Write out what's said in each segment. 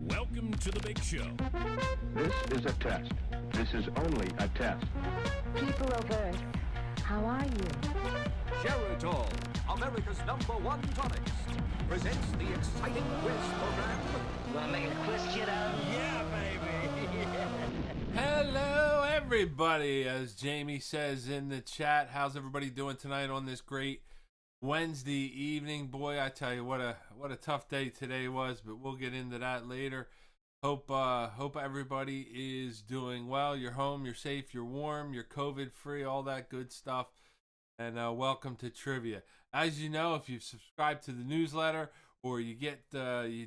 Welcome to the big show. This is a test. This is only a test. People of Earth, how are you? Geritol, America's #1 tonics, presents the exciting quiz program. Wanna make a quiz, kiddo? Yeah, baby. Hello, everybody. As Jamie says in the chat, how's everybody doing tonight on this great Wednesday evening? Boy, I tell you what a tough day today was, but we'll get into that later. Hope everybody is doing well. You're home, you're safe, you're warm, you're COVID free, all that good stuff. And welcome to Trivia. As you know, if you've subscribed to the newsletter or you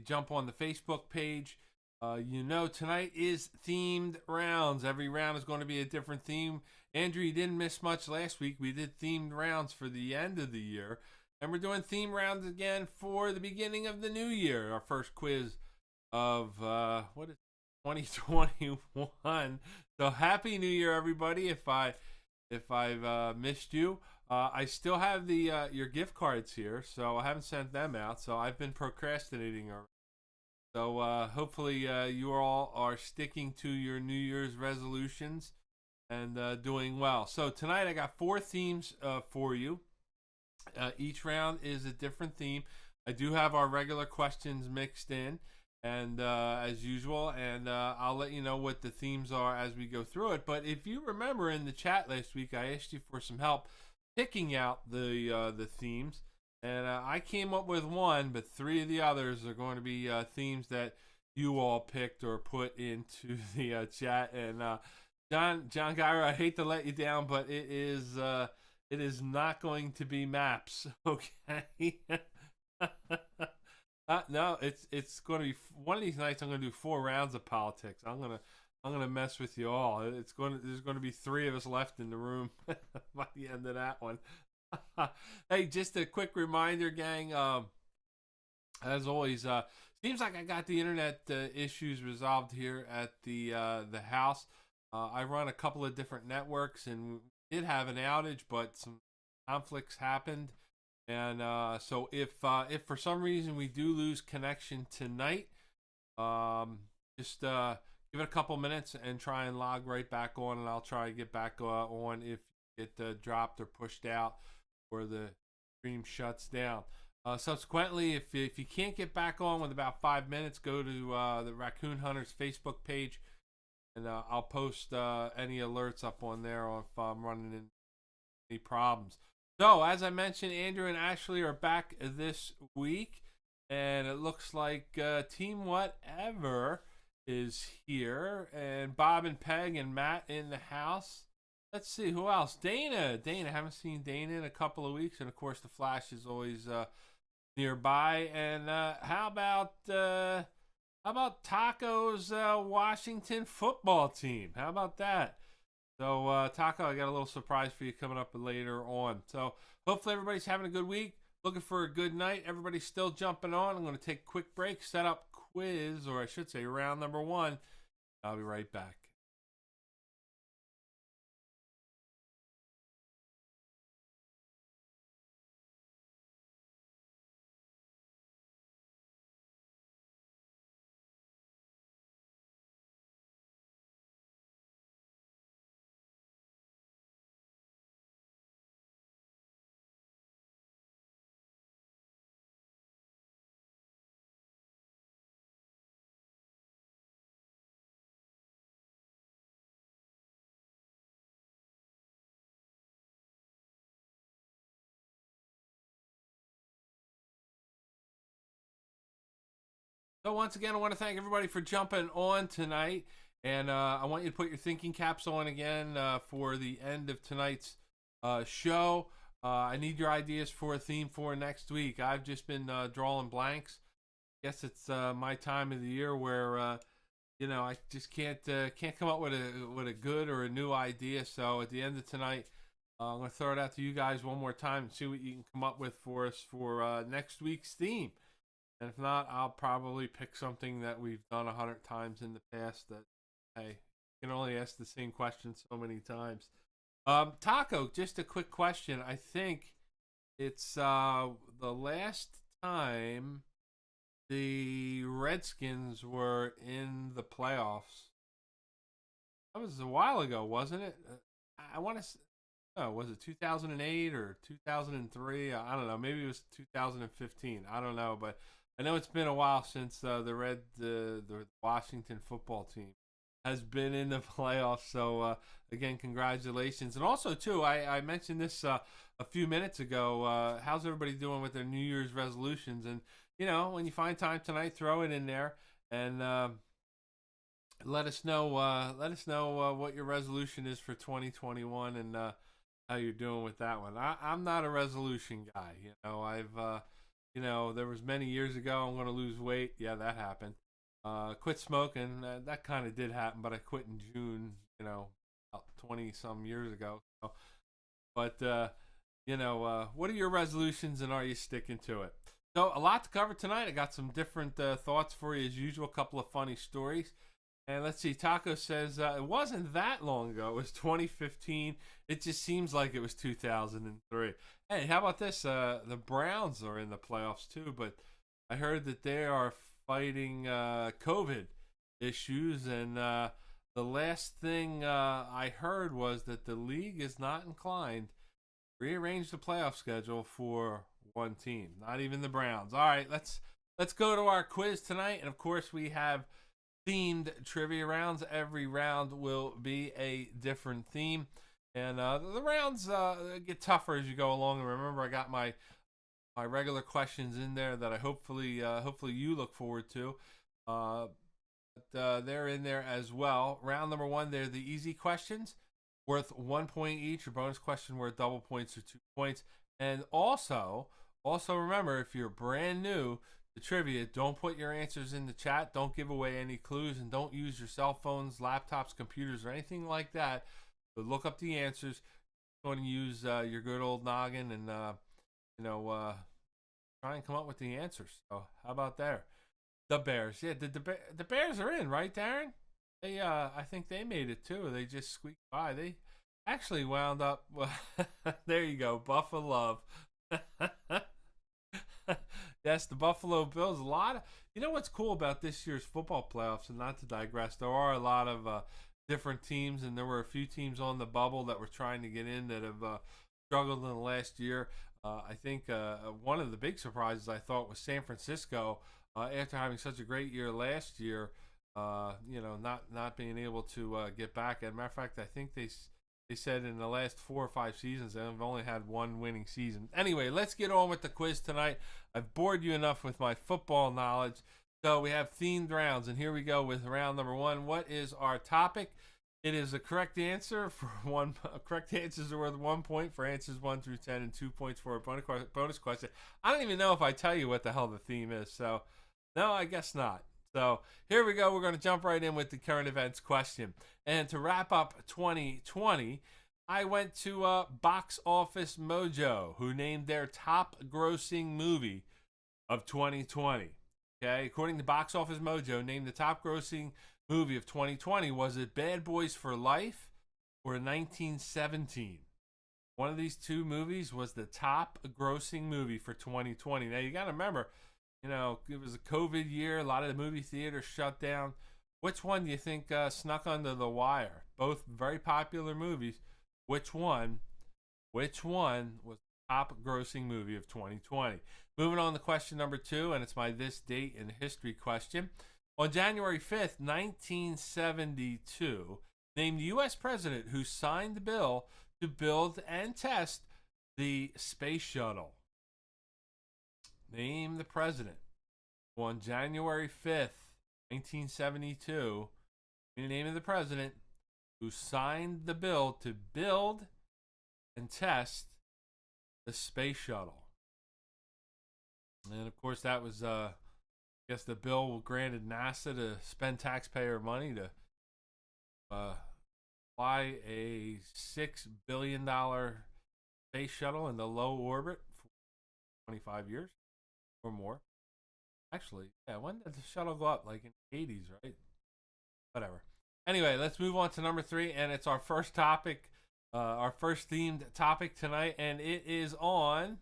jump on the Facebook page, you know tonight is themed rounds. Every round is going to be a different theme. Andrew, you didn't miss much last week. We did themed rounds for the end of the year. And we're doing theme rounds again for the beginning of the new year. Our first quiz of 2021. So happy New Year, everybody. If I've missed you, I still have your gift cards here, so I haven't sent them out. So I've been procrastinating already. So hopefully you all are sticking to your New Year's resolutions and doing well. So tonight I got 4 themes for you. Each round is a different theme. I do have our regular questions mixed in, and as usual, and I'll let you know what the themes are as we go through it. But if you remember in the chat last week, I asked you for some help picking out the themes. And I came up with one, but 3 of the others are going to be themes that you all picked or put into the chat. And John Gyra, I hate to let you down, but it is not going to be maps, okay? No, it's going to be one of these nights. I'm going to do 4 rounds of politics. I'm gonna mess with you all. There's going to be 3 of us left in the room by the end of that one. Hey, just a quick reminder, gang. As always, seems like I got the internet issues resolved here at the house. I run a couple of different networks and did have an outage, but some conflicts happened. And so if for some reason we do lose connection tonight, just give it a couple minutes and try and log right back on, and I'll try to get back on if it dropped or pushed out, or the stream shuts down. Subsequently, if you can't get back on with about 5 minutes, go to the Raccoon Hunters Facebook page, and I'll post any alerts up on there if I'm running into any problems. So, as I mentioned, Andrew and Ashley are back this week, and it looks like Team Whatever is here, and Bob and Peg and Matt in the house. Let's see, who else? Dana, haven't seen Dana in a couple of weeks, and of course the Flash is always nearby. And how about Taco's Washington football team? How about that? So Taco, I got a little surprise for you coming up later on. So hopefully everybody's having a good week, looking for a good night. Everybody's still jumping on. I'm going to take a quick break, set up quiz, or I should say round number 1. I'll be right back. So once again, I want to thank everybody for jumping on tonight, and I want you to put your thinking caps on again for the end of tonight's show. I need your ideas for a theme for next week. I've just been drawing blanks. I guess it's my time of the year where I just can't come up with a good or a new idea. So at the end of tonight, I'm going to throw it out to you guys one more time and see what you can come up with for us for next week's theme. And if not, I'll probably pick something that we've done 100 times in the past that, hey, you can only ask the same question so many times. Taco, just a quick question. I think it's the last time the Redskins were in the playoffs. That was a while ago, wasn't it? I want to. Oh, was it 2008 or 2003? I don't know. Maybe it was 2015. I don't know, but I know it's been a while since the Washington football team has been in the playoffs. So again, congratulations. And also too, I mentioned this a few minutes ago. How's everybody doing with their New Year's resolutions? And you know, when you find time tonight, throw it in there and let us know. What your resolution is for 2021 and how you're doing with that one. I'm not a resolution guy. You know, there was many years ago, I'm going to lose weight. Yeah, that happened. Quit smoking. That kind of did happen, but I quit in June, about 20 some years ago. So, but, what are your resolutions and are you sticking to it? So a lot to cover tonight. I got some different thoughts for you as usual, a couple of funny stories. And let's see, Taco says, it wasn't that long ago. It was 2015. It just seems like it was 2003. Hey, how about this? The Browns are in the playoffs too, but I heard that they are fighting COVID issues. And the last thing I heard was that the league is not inclined to rearrange the playoff schedule for one team, not even the Browns. All right, let's go to our quiz tonight. And, of course, we have themed trivia rounds. Every round will be a different theme, and the rounds get tougher as you go along. And remember, I got my regular questions in there that I hopefully you look forward to. But they're in there as well. Round number 1, they're the easy questions, worth 1 point each. Your bonus question worth double points or 2 points. And also remember, if you're brand new the trivia, don't put your answers in the chat. Don't give away any clues, and don't use your cell phones, laptops, computers, or anything like that. But look up the answers. You're going to use your good old noggin and try and come up with the answers. So how about there? The Bears, yeah, the Bears are in, right, Darren? They I think they made it too. They just squeaked by. They actually wound up. There you go, Buffalo love. Yes, the Buffalo Bills. A lot of, what's cool about this year's football playoffs, and not to digress, there are a lot of different teams, and there were a few teams on the bubble that were trying to get in that have struggled in the last year. I think one of the big surprises I thought was San Francisco, after having such a great year last year, not being able to get back. As a matter of fact, I think they said in the last 4 or 5 seasons they've only had one winning season. Anyway, let's get on with the quiz tonight. I've bored you enough with my football knowledge. So we have themed rounds, and here we go with round number 1. What is our topic? It is a correct answer for one. Correct answers are worth 1 point for answers 1 through 10, and 2 points for a bonus question. I don't even know if I tell you what the hell the theme is. So, no, I guess not. So here we go. We're going to jump right in with the current events question. And to wrap up 2020, I went to Box Office Mojo, who named their top grossing movie of 2020. Okay, according to Box Office Mojo, named the top grossing movie of 2020. Was it Bad Boys for Life or 1917? One of these two movies was the top grossing movie for 2020. Now, you got to remember, it was a COVID year. A lot of the movie theaters shut down. Which one do you think snuck under the wire? Both very popular movies. Which one was the top grossing movie of 2020? Moving on to question number 2, and it's my this date in history question. On January 5th, 1972, name the U.S. president who signed the bill to build and test the space shuttle. Name the president. On January 5th, 1972, the name of the president who signed the bill to build and test the space shuttle. And of course, that was, I guess, the bill granted NASA to spend taxpayer money to fly a $6 billion space shuttle into low orbit for 25 years or more. Actually, yeah, when did the shuttle go up? Like in the 80s, right? Whatever. Anyway, let's move on to number 3, and it's our first topic, our first themed topic tonight, and it is on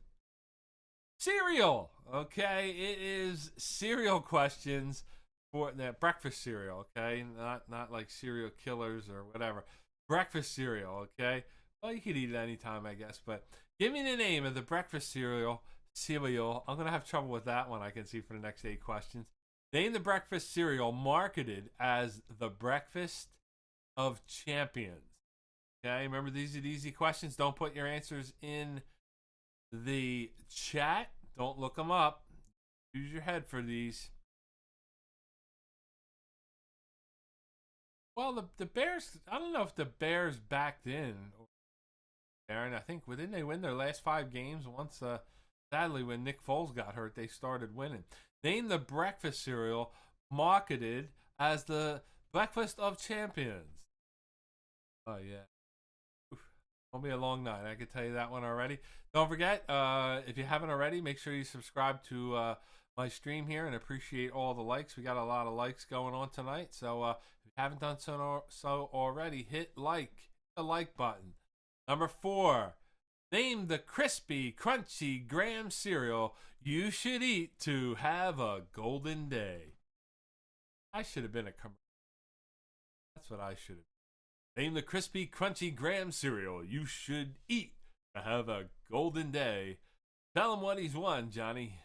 Cereal. Okay, it is cereal questions for the breakfast cereal. Okay, not like serial killers or whatever. Breakfast cereal. Okay. Well, you could eat it anytime, I guess. But give me the name of the breakfast cereal. Cereal. I'm gonna have trouble with that one. I can see for the next 8 questions. Name the breakfast cereal marketed as the breakfast of champions. Okay, remember these are the easy questions. Don't put your answers in the chat. Don't look them up. Use your head for these. Well, the Bears, I don't know if the Bears backed in. Aaron, I think, didn't they win their last 5 games? Once, sadly, when Nick Foles got hurt, they started winning. Name the breakfast cereal marketed as the breakfast of champions. Oh, yeah. Won't be a long night. I can tell you that one already. Don't forget, if you haven't already, make sure you subscribe to my stream here and appreciate all the likes. We got a lot of likes going on tonight. So if you haven't done so already, hit the like button. Number 4, name the crispy, crunchy graham cereal you should eat to have a golden day. I should have been a commercial. That's what I should have. Name the crispy, crunchy graham cereal you should eat to have a golden day. Tell him what he's won, Johnny.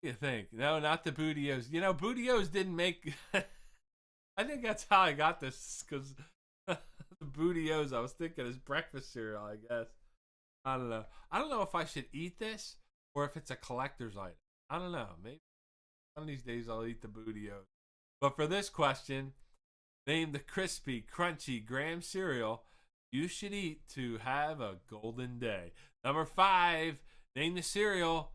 What do you think? No, not the Bootios. You know, Bootios didn't make... I think that's how I got this, because the Bootios, I was thinking is breakfast cereal, I guess. I don't know. I don't know if I should eat this or if it's a collector's item. I don't know. Maybe one of these days I'll eat the Bootios. But for this question... Name the crispy, crunchy graham cereal you should eat to have a golden day. Number 5, name the cereal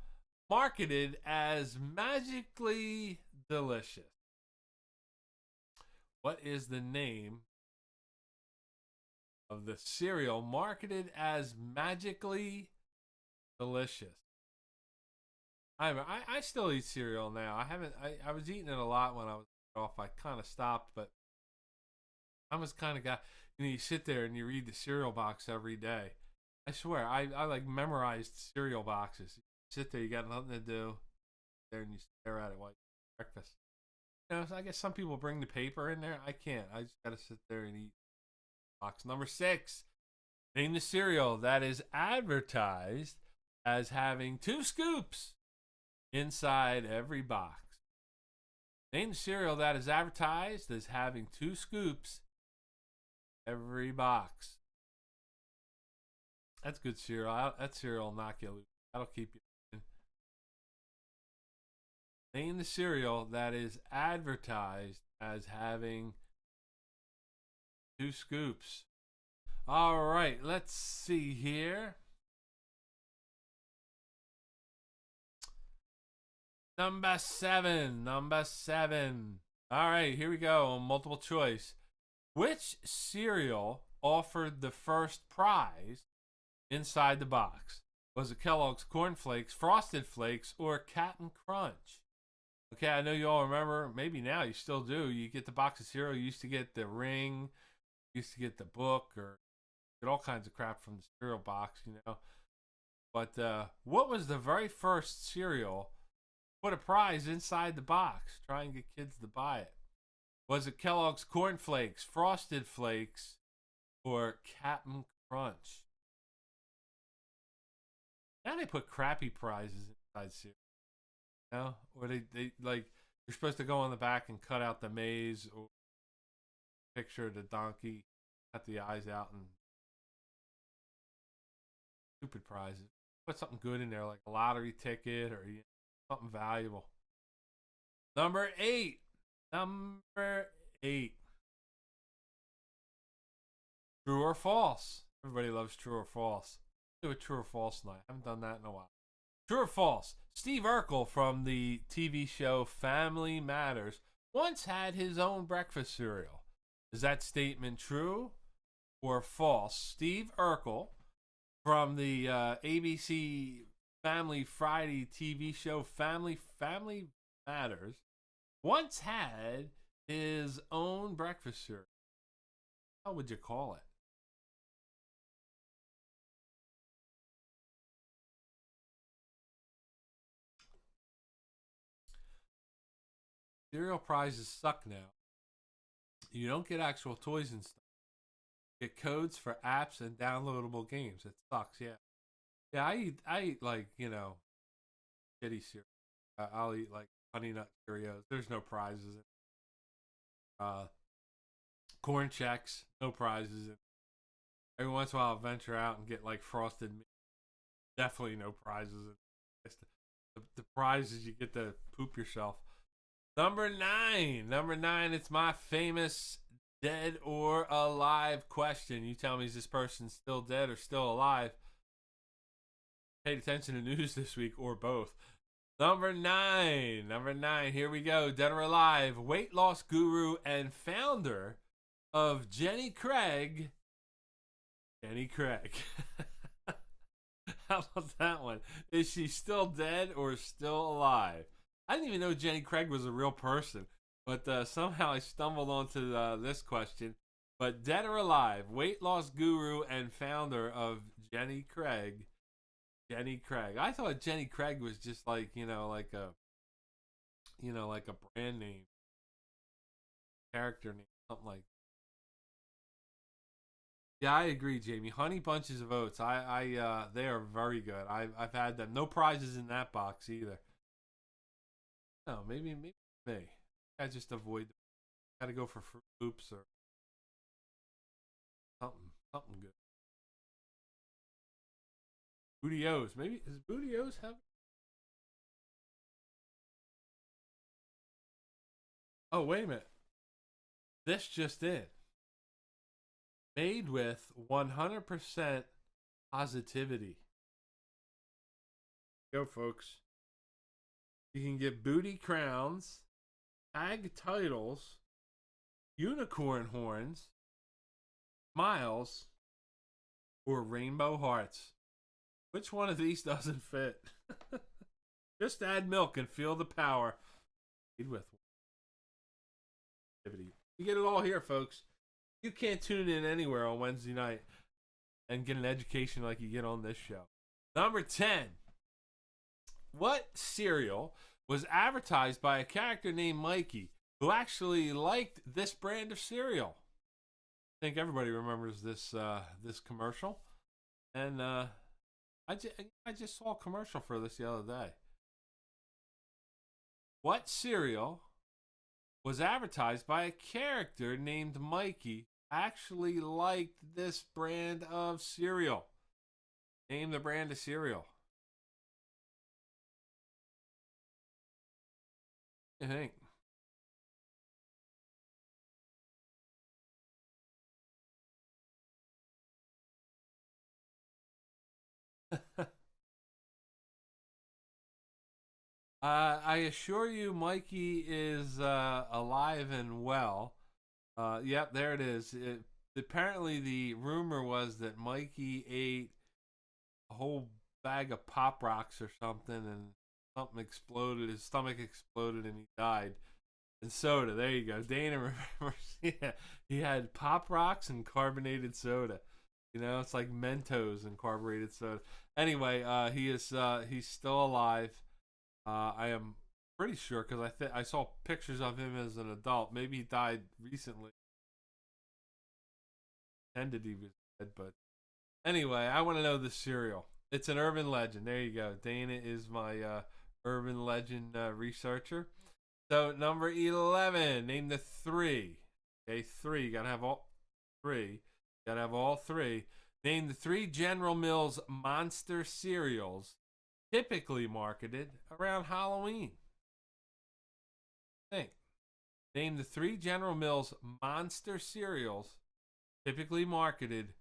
marketed as magically delicious. What is the name of the cereal marketed as magically delicious? I still eat cereal now. I was eating it a lot when I was off. I kind of stopped, but I'm this kind of guy, you sit there and you read the cereal box every day. I swear, I like memorized cereal boxes. You sit there, you got nothing to do, there and you stare at it while you eat breakfast. So I guess some people bring the paper in there. I can't. I just got to sit there and eat. Box number 6. Name the cereal that is advertised as having 2 scoops inside every box. Name the cereal that is advertised as having 2 scoops every box. That's good cereal. That cereal will knock you loose. That'll keep you in. Name the cereal that is advertised as having 2 scoops. All right, let's see here. Number 7. All right, here we go. Multiple choice. Which cereal offered the first prize inside the box? Was it Kellogg's Corn Flakes, Frosted Flakes, or Cap'n Crunch? Okay, I know you all remember. Maybe now you still do. You get the box of cereal. You used to get the ring. You used to get the book, or get all kinds of crap from the cereal box, But what was the very first cereal? Put a prize inside the box. Try and get kids to buy it. Was it Kellogg's Corn Flakes, Frosted Flakes, or Cap'n Crunch? Now they put crappy prizes inside cereal. Or they like, you're supposed to go on the back and cut out the maize or picture of the donkey, cut the eyes out, and stupid prizes. Put something good in there, like a lottery ticket or something valuable. Number 8. True or false? Everybody loves true or false. Do a true or false tonight. I haven't done that in a while. True or false? Steve Urkel from the TV show Family Matters once had his own breakfast cereal. Is that statement true or false? Steve Urkel from the ABC Family Friday TV show Family Matters once had his own breakfast cereal. How would you call it? Cereal prizes suck now. You don't get actual toys and stuff. You get codes for apps and downloadable games. It sucks, yeah. Yeah, I eat like, shitty cereal. I'll eat like Honey Nut Cheerios. There's no prizes. Corn checks, no prizes. Every once in a while, I'll venture out and get like frosted meat. Definitely no prizes. The prize is you get to poop yourself. Number nine. It's my famous dead or alive question. You tell me, is this person still dead or still alive? Paid attention to news this week or both. Number nine. Here we go. Dead or alive. Weight loss guru and founder of Jenny Craig. Jenny Craig. How about that one? Is she still dead or still alive? I didn't even know Jenny Craig was a real person, but somehow I stumbled onto this question. But dead or alive, weight loss guru and founder of Jenny Craig. Jenny Craig. I thought Jenny Craig was just like like a brand name, character name, something like that. Yeah, I agree, Jamie. Honey Bunches of Oats. They are very good. I've had them. No prizes in that box either. No, maybe me. I just avoid them. Gotta go for Fruit Loops or something good. Booty O's. Maybe does Booty O's have? Oh, wait a minute. This just in. Made with 100% positivity. Go, folks. You can get booty crowns, tag titles, unicorn horns, smiles, or rainbow hearts. Which one of these doesn't fit? Just add milk and feel the power. Made with positivity. You get it all here, folks. You can't tune in anywhere on Wednesday night and get an education like you get on this show. Number 10. What cereal was advertised by a character named Mikey who actually liked this brand of cereal? I think everybody remembers this commercial. And I just saw a commercial for this the other day. What cereal was advertised by a character named Mikey actually liked this brand of cereal? Name the brand of cereal. What do you think? I assure you, Mikey is alive and well. Yep, there it is. Apparently, the rumor was that Mikey ate a whole bag of Pop Rocks or something, and something exploded. His stomach exploded, and he died. And soda. There you go. Dana remembers. Yeah, he had Pop Rocks and carbonated soda. It's like Mentos and carbonated soda. Anyway, he's still alive. I am pretty sure because I saw pictures of him as an adult. Maybe he died recently. Pretended he was dead, but anyway, I want to know the cereal. It's an urban legend. There you go. Dana is my urban legend researcher. So number 11. Name the three. Okay, three. You gotta have all three. Gotta have all three. Name the three General Mills monster cereals typically marketed around Halloween. Think. Name the three General Mills monster cereals typically marketed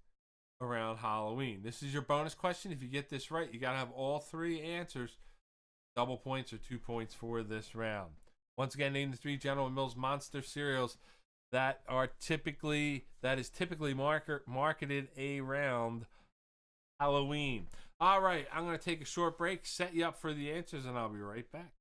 around Halloween. This is your bonus question. If you get this right, you got to have all three answers. Double points or 2 points for this round. Once again, name the three General Mills monster cereals that is typically marketed around Halloween. All right, I'm going to take a short break, set you up for the answers, and I'll be right back.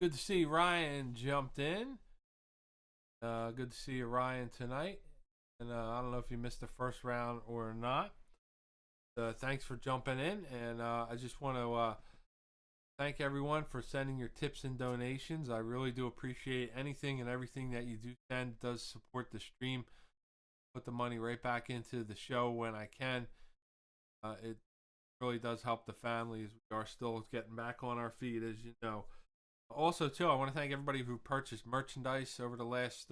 Good to see Ryan jumped in. Good to see you, Ryan, tonight. And I don't know if you missed the first round or not. Thanks for jumping in. And I just want to thank everyone for sending your tips and donations. I really do appreciate anything and everything that you do send. Does support the stream. Put the money right back into the show when I can. It really does help the families. We are still getting back on our feet, as you know. Also, too, I want to thank everybody who purchased merchandise over the last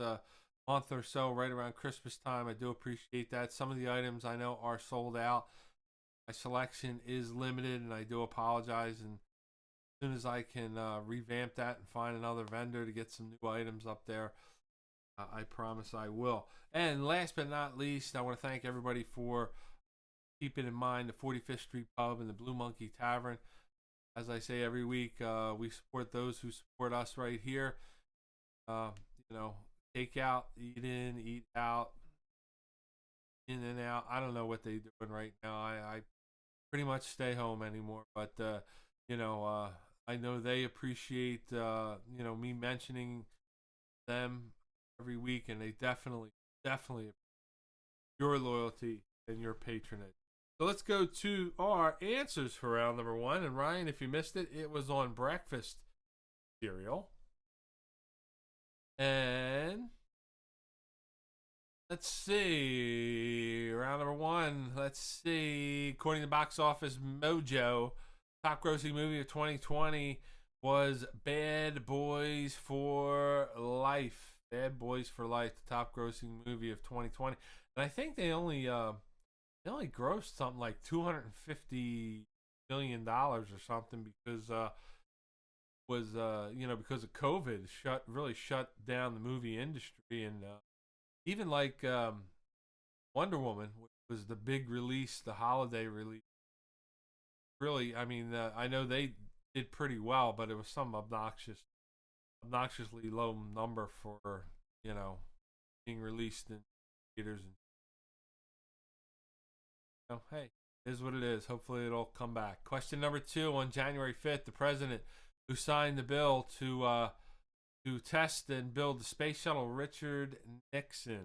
month or so, right around Christmas time. I do appreciate that. Some of the items I know are sold out. My selection is limited, and I do apologize. And as soon as I can revamp that and find another vendor to get some new items up there, I promise I will. And last but not least, I want to thank everybody for keeping in mind the 45th Street Pub and the Blue Monkey Tavern. As I say every week, we support those who support us right here. Take out, eat in, eat out, in and out. I don't know what they're doing right now. I pretty much stay home anymore. But, I know they appreciate, me mentioning them every week. And they definitely your loyalty and your patronage. So let's go to our answers for round number one. And Ryan, if you missed it, it was on breakfast cereal. And let's see. Round number one. Let's see. According to Box Office Mojo, top grossing movie of 2020 was Bad Boys for Life. Bad Boys for Life, the top grossing movie of 2020. And I think they only grossed something like $250 million or something because because of COVID really shut down the movie industry. And even like Wonder Woman, which was the big release, the holiday release, really, I mean, I know they did pretty well, but it was some obnoxiously low number for being released in theaters. And hey, it is what it is. Hopefully it'll come back. Question number 2. On January 5th, the president who signed the bill to test and build the space shuttle, Richard Nixon.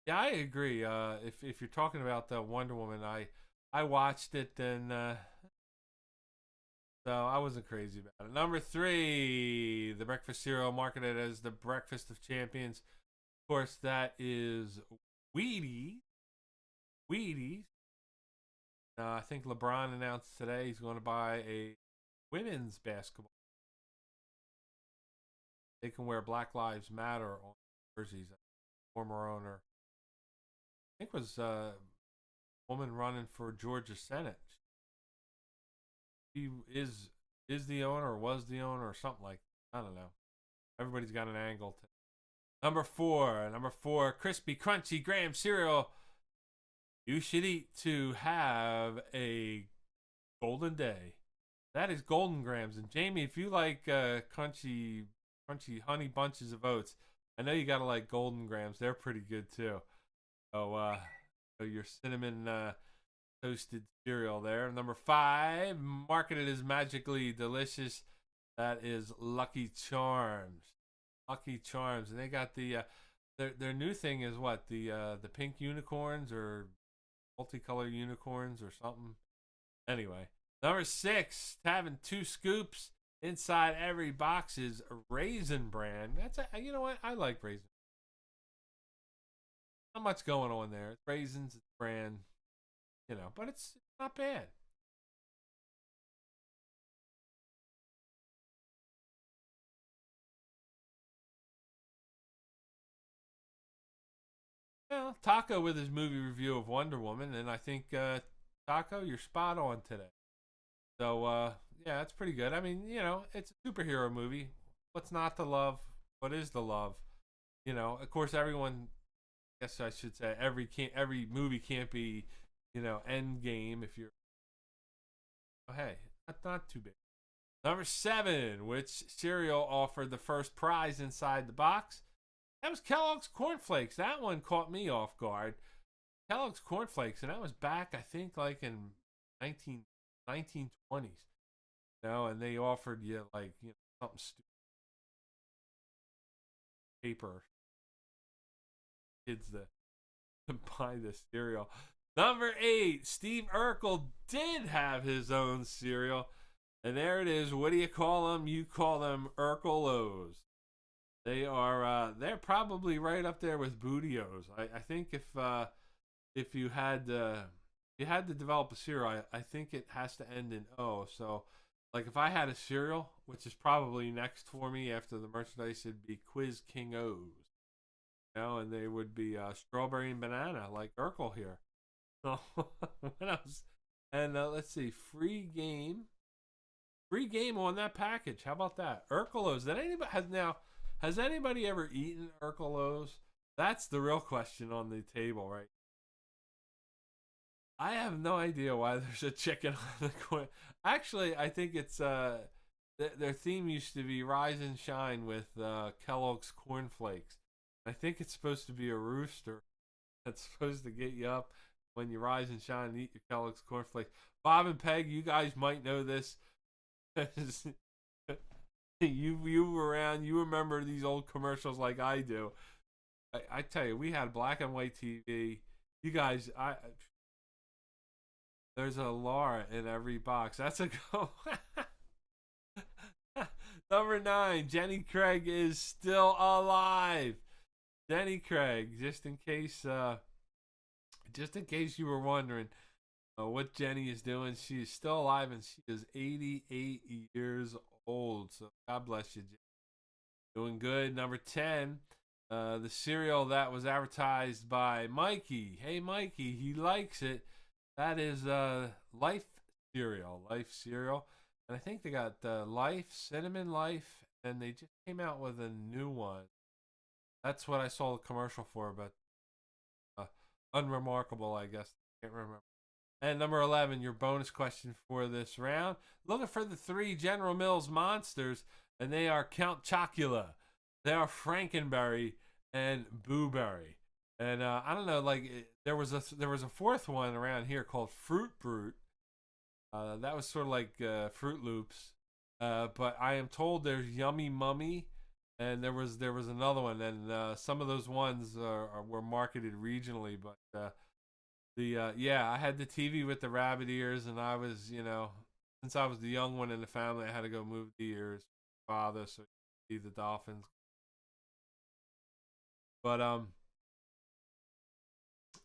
Yeah, I agree. If you're talking about the Wonder Woman, I watched it, and so I wasn't crazy about it. Number 3, the breakfast cereal marketed as the breakfast of champions. Of course, that is Wheaties. I think LeBron announced today he's going to buy a women's basketball. They can wear Black Lives Matter on jerseys. Former owner, I think, was a woman running for Georgia Senate. She is the owner, or was the owner, or something like that. I don't know. Everybody's got an angle. Number 4, crispy, crunchy graham cereal you should eat to have a golden day. That is Golden Grams. And Jamie, if you like crunchy honey bunches of oats, I know you gotta like Golden Grams. They're pretty good too. So your cinnamon toasted cereal there. Number 5, marketed as magically delicious. That is Lucky Charms. And they got the their new thing is what, the pink unicorns or multicolored unicorns or something. Anyway, number 6, having 2 scoops inside every box is a Raisin Bran. You know what? I like Raisin. Not much going on there. It's raisins, it's bran, but it's not bad. Well, Taco with his movie review of Wonder Woman, and I think, Taco, you're spot on today. So, yeah, it's pretty good. I mean, it's a superhero movie. What's not to love? What is to love? Of course, everyone, I guess I should say, every movie can't be, end game if you're, hey, that's not too big. Number 7, which cereal offered the first prize inside the box? That was Kellogg's Corn Flakes. That one caught me off guard. Kellogg's Corn Flakes, and that was back, I think, like in 1920s. And they offered you like something stupid. Paper. Kids that buy this cereal. Number 8, Steve Urkel did have his own cereal. And there it is. What do you call them? You call them Urkelos. They are they're probably right up there with Bootios. I think if you had to develop a cereal, I think it has to end in O. So like if I had a cereal, which is probably next for me after the merchandise, it'd be Quiz King O's. You know, and they would be strawberry and banana like Urkel here. So when I was, and let's see, free game on that package. How about that? Urkelos. Has anybody ever eaten Urkelos? That's the real question on the table, right? I have no idea why there's a chicken on the coin. Actually, I think it's their theme used to be Rise and Shine with Kellogg's Corn Flakes. I think it's supposed to be a rooster that's supposed to get you up when you rise and shine and eat your Kellogg's Corn Flakes. Bob and Peg, you guys might know this. you were around, you remember these old commercials like I do. I tell you, we had black and white TV. You guys, there's a Laura in every box. That's a go. Number 9, Jenny Craig is still alive. Jenny Craig, just in case you were wondering what Jenny is doing, she is still alive and she is 88 years old. So God bless you, Jenny. Doing good. Number 10, the cereal that was advertised by Mikey. Hey, Mikey, he likes it. That is Life cereal. Life cereal. And I think they got Life, Cinnamon Life, and they just came out with a new one. That's what I saw the commercial for, but unremarkable, I guess. Can't remember. And number 11, your bonus question for this round. Looking for the 3 General Mills monsters, and they are Count Chocula, they are Frankenberry, and Booberry. And I don't know, like there was a 4th one around here called Fruit Brute. That was sort of like Fruit Loops, but I am told there's Yummy Mummy. And there was another one, and some of those ones were marketed regionally. But I had the TV with the rabbit ears, and I was, since I was the young one in the family, I had to go move the ears, father, so you see the dolphins. But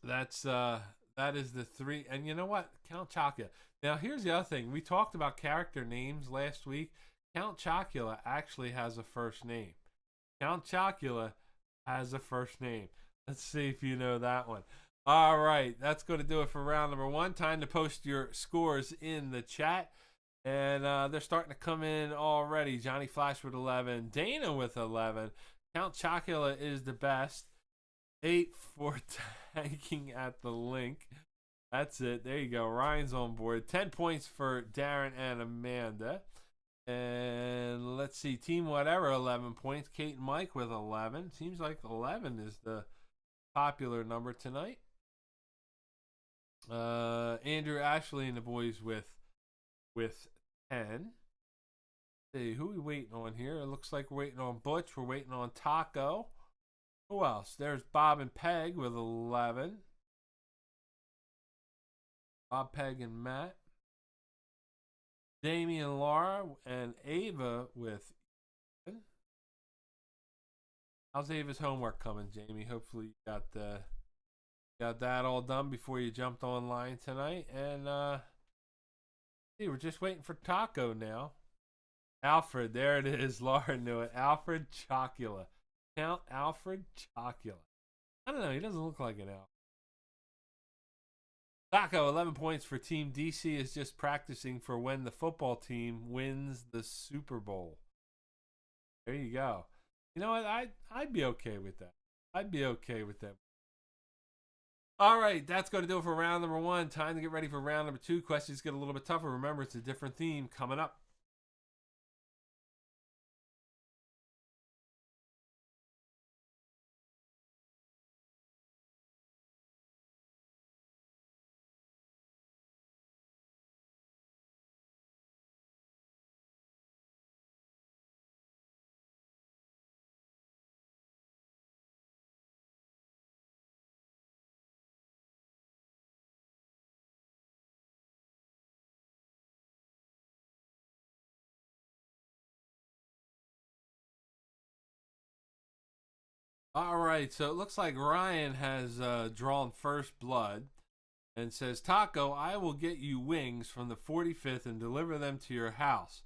that is the 3, and you know what, Count Chocula. Now here's the other thing: we talked about character names last week. Count Chocula actually has a first name. Count Chocula has a first name. Let's see if you know that one. All right, that's going to do it for round number 1. Time to post your scores in the chat. And they're starting to come in already. Johnny Flash with 11. Dana with 11. Count Chocula is the best. 8 for tanking at the link. That's it. There you go. Ryan's on board. 10 points for Darren and Amanda. And let's see, Team Whatever, 11 points. Kate and Mike with 11. Seems like 11 is the popular number tonight. Andrew, Ashley, and the boys with 10. Let's see, who are we waiting on here? It looks like we're waiting on Butch. We're waiting on Taco. Who else? There's Bob and Peg with 11. Bob, Peg, and Matt. Jamie and Laura and Ava with 11. How's Ava's homework coming, Jamie? Hopefully you got that all done before you jumped online tonight. And see, we're just waiting for Taco now. Alfred, there it is. Laura knew it. Alfred Chocula. Count Alfred Chocula. I don't know. He doesn't look like an Alfred. Taco, 11 points for Team DC, is just practicing for when the football team wins the Super Bowl. There you go. You know what? I'd be okay with that. I'd be okay with that. All right, that's going to do it for round number 1. Time to get ready for round number 2. Questions get a little bit tougher. Remember, it's a different theme coming up. All right, so it looks like Ryan has drawn first blood and says, Taco, I will get you wings from the 45th and deliver them to your house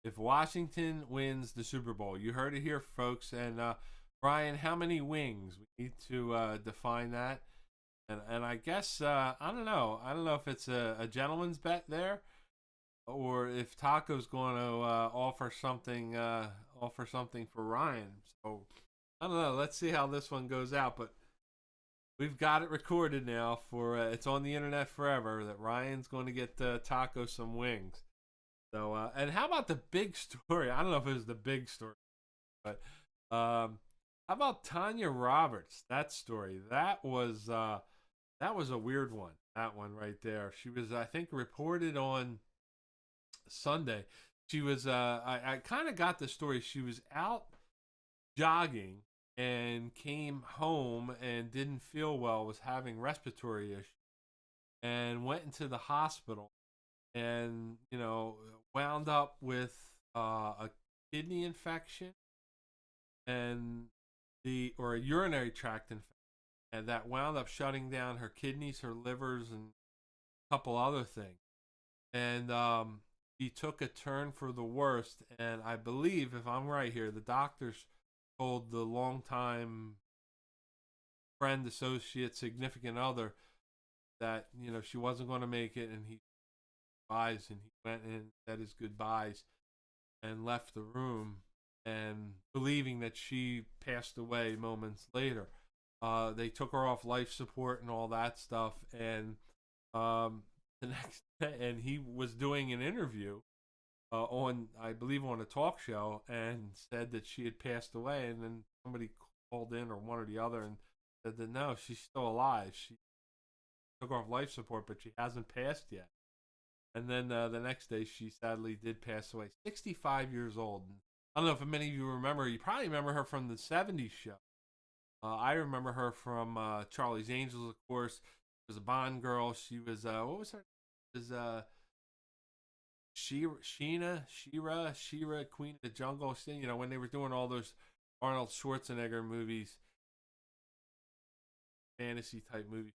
if Washington wins the Super Bowl. You heard it here, folks. And Ryan, how many wings? We need to define that. And I guess, I don't know. I don't know if it's a gentleman's bet there or if Taco's going to offer something for Ryan. So I don't know. Let's see how this one goes out. But we've got it recorded now for it's on the internet forever that Ryan's going to get Taco some wings. So and how about the big story? I don't know if it was the big story, but how about Tanya Roberts? That story that was a weird one. That one right there. She was, I think, reported on Sunday. She was I kind of got the story. She was out jogging and came home and didn't feel well, was having respiratory issues, and went into the hospital and, wound up with a kidney infection and or a urinary tract infection, and that wound up shutting down her kidneys, her livers, and a couple other things. And she took a turn for the worst, and I believe, if I'm right here, the doctors told the longtime friend, associate, significant other that she wasn't going to make it, and he went and said his goodbyes and left the room, and believing that she passed away moments later. They took her off life support and all that stuff, and the next day, and he was doing an interview on, I believe, on a talk show, and said that she had passed away, and then somebody called in, or one or the other, and said that no, she's still alive. She took her off life support, but she hasn't passed yet. And then the next day, she sadly did pass away, 65 years old. And I don't know if many of you remember. You probably remember her from the 70s show. I remember her from Charlie's Angels, of course. She was a Bond girl. She was, what was her? It was Shira, Queen of the Jungle. When they were doing all those Arnold Schwarzenegger movies, fantasy type movies,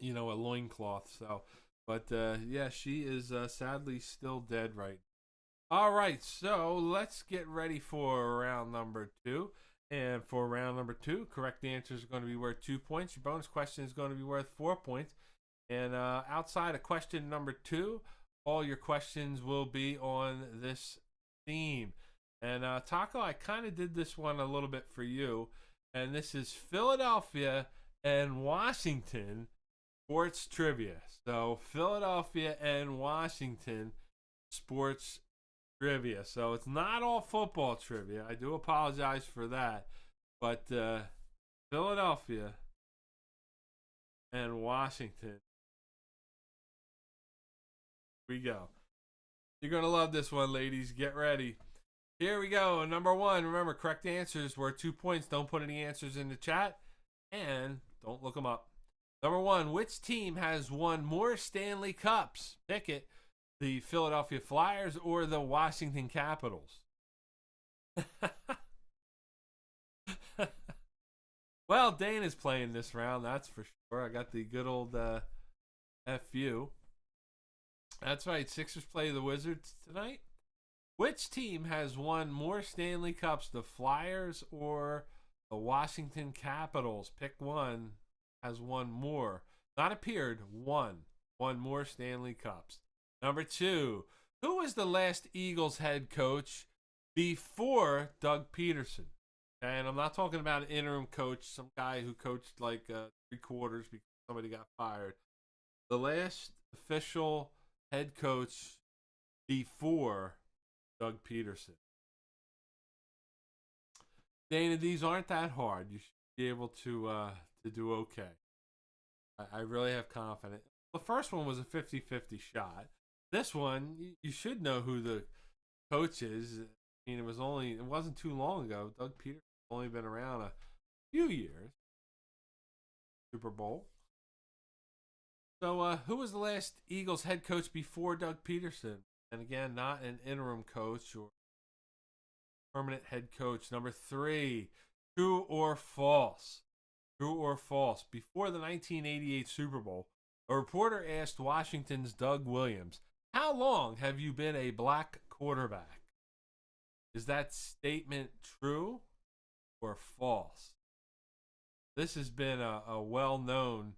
in, a loincloth. So, but yeah, she is sadly still dead right now. All right, so let's get ready for round number 2. And for round number 2, correct answers are going to be worth 2 points. Your bonus question is going to be worth 4 points. And outside of question number 2, all your questions will be on this theme. And Taco, I kind of did this one a little bit for you. And this is Philadelphia and Washington sports trivia. So Philadelphia and Washington sports trivia. So it's not all football trivia. I do apologize for that. But Philadelphia and Washington. Here we go. You're going to love this one, ladies. Get ready. Here we go. Number 1. Remember, correct answers were 2 points. Don't put any answers in the chat. And don't look them up. Number 1. Which team has won more Stanley Cups? Pick it. The Philadelphia Flyers or the Washington Capitals? Well, Dane is playing this round, that's for sure. I got the good old FU. That's right, Sixers play the Wizards tonight. Which team has won more Stanley Cups, the Flyers or the Washington Capitals? Pick one. Has won more. Not appeared, won. Won more Stanley Cups. Number 2, who was the last Eagles head coach before Doug Peterson? And I'm not talking about an interim coach, some guy who coached like 3 quarters because somebody got fired. The last official head coach before Doug Peterson. Dana, these aren't that hard. You should be able to do okay. I really have confidence. The first one was a 50-50 shot. This one, you should know who the coach is. I mean, it wasn't too long ago. Doug Peterson has only been around a few years. Super Bowl. So, who was the last Eagles head coach before Doug Peterson? And again, not an interim coach or permanent head coach. Number 3, true or false? True or false? Before the 1988 Super Bowl, a reporter asked Washington's Doug Williams, "How long have you been a black quarterback?" Is that statement true or false? This has been a well-known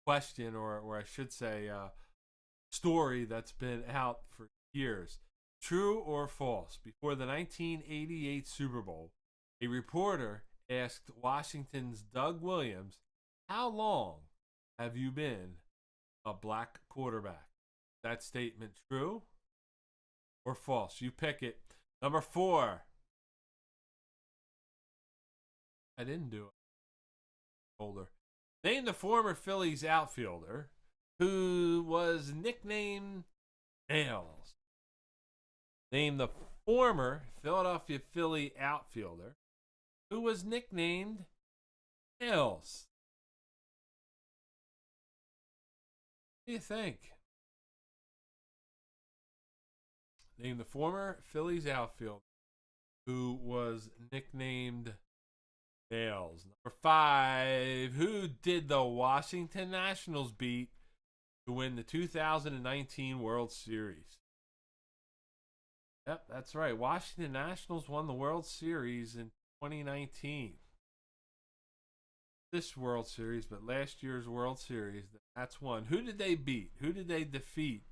question, or I should say, story that's been out for years. True or false? Before the 1988 Super Bowl, a reporter asked Washington's Doug Williams, "How long have you been a black quarterback?" That statement true or false? You pick it. Number 4. I didn't do it. Older. Name the former Phillies outfielder who was nicknamed Nails. Name the former Philadelphia Philly outfielder who was nicknamed Nails. What do you think? Name the former Phillies outfielder who was nicknamed Nails. Number 5. Who did the Washington Nationals beat to win the 2019 World Series? Yep, that's right. Washington Nationals won the World Series in 2019. This World Series, but last year's World Series, that's one. Who did they beat? Who did they defeat?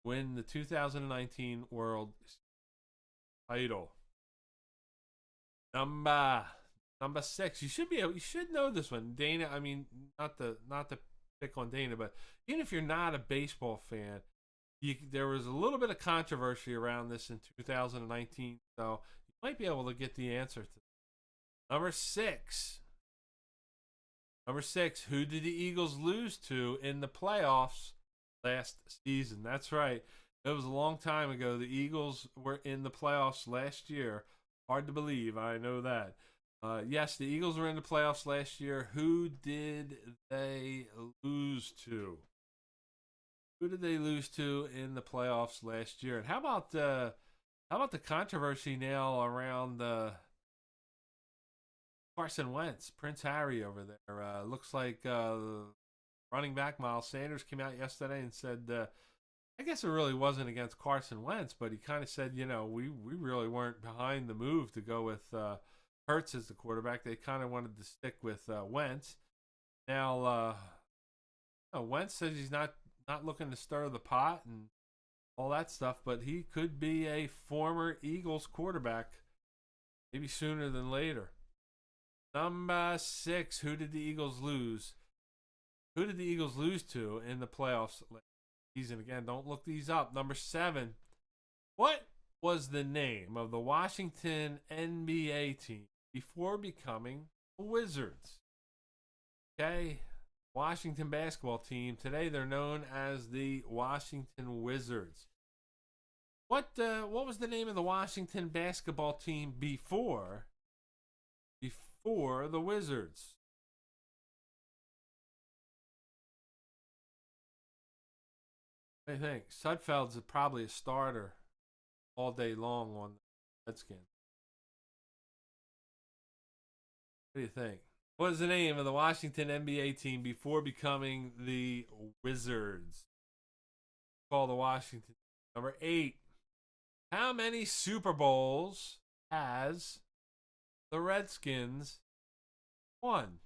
Win the 2019 World title. Number 6. You should know this one, Dana. I mean, not to pick on Dana, but even if you're not a baseball fan, there was a little bit of controversy around this in 2019, so you might be able to get the answer to. Number 6. Who did the Eagles lose to in the playoffs last season? That's right. It was a long time ago. The Eagles were in the playoffs last year. Hard to believe, I know that. Yes, the Eagles were in the playoffs last year. Who did they lose to? Who did they lose to in the playoffs last year? And how about the controversy now around Carson Wentz, Prince Harry over there? Looks like running back Miles Sanders came out yesterday and said, I guess it really wasn't against Carson Wentz, but he kind of said, we really weren't behind the move to go with Hurts as the quarterback. They kind of wanted to stick with Wentz. Now, Wentz says he's not looking to stir the pot and all that stuff, but he could be a former Eagles quarterback maybe sooner than later. Number 6, who did the Eagles lose? Who did the Eagles lose to in the playoffs season? Again, don't look these up. Number 7, what was the name of the Washington NBA team before becoming the Wizards? Okay, Washington basketball team. Today they're known as the Washington Wizards. What was the name of the Washington basketball team before the Wizards? I think Sudfeld's probably a starter all day long on the Redskins. What do you think? What is the name of the Washington NBA team before becoming the Wizards? Call the Washington. Number 8. How many Super Bowls has the Redskins won?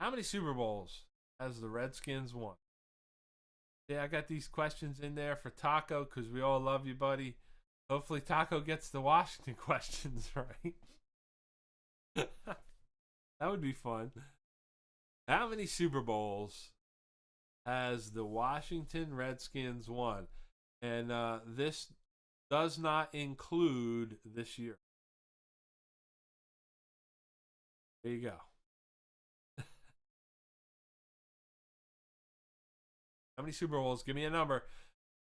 How many Super Bowls has the Redskins won? Yeah, I got these questions in there for Taco because we all love you, buddy. Hopefully Taco gets the Washington questions right. That would be fun. How many Super Bowls has the Washington Redskins won? And this does not include this year. There you go. How many Super Bowls? Give me a number.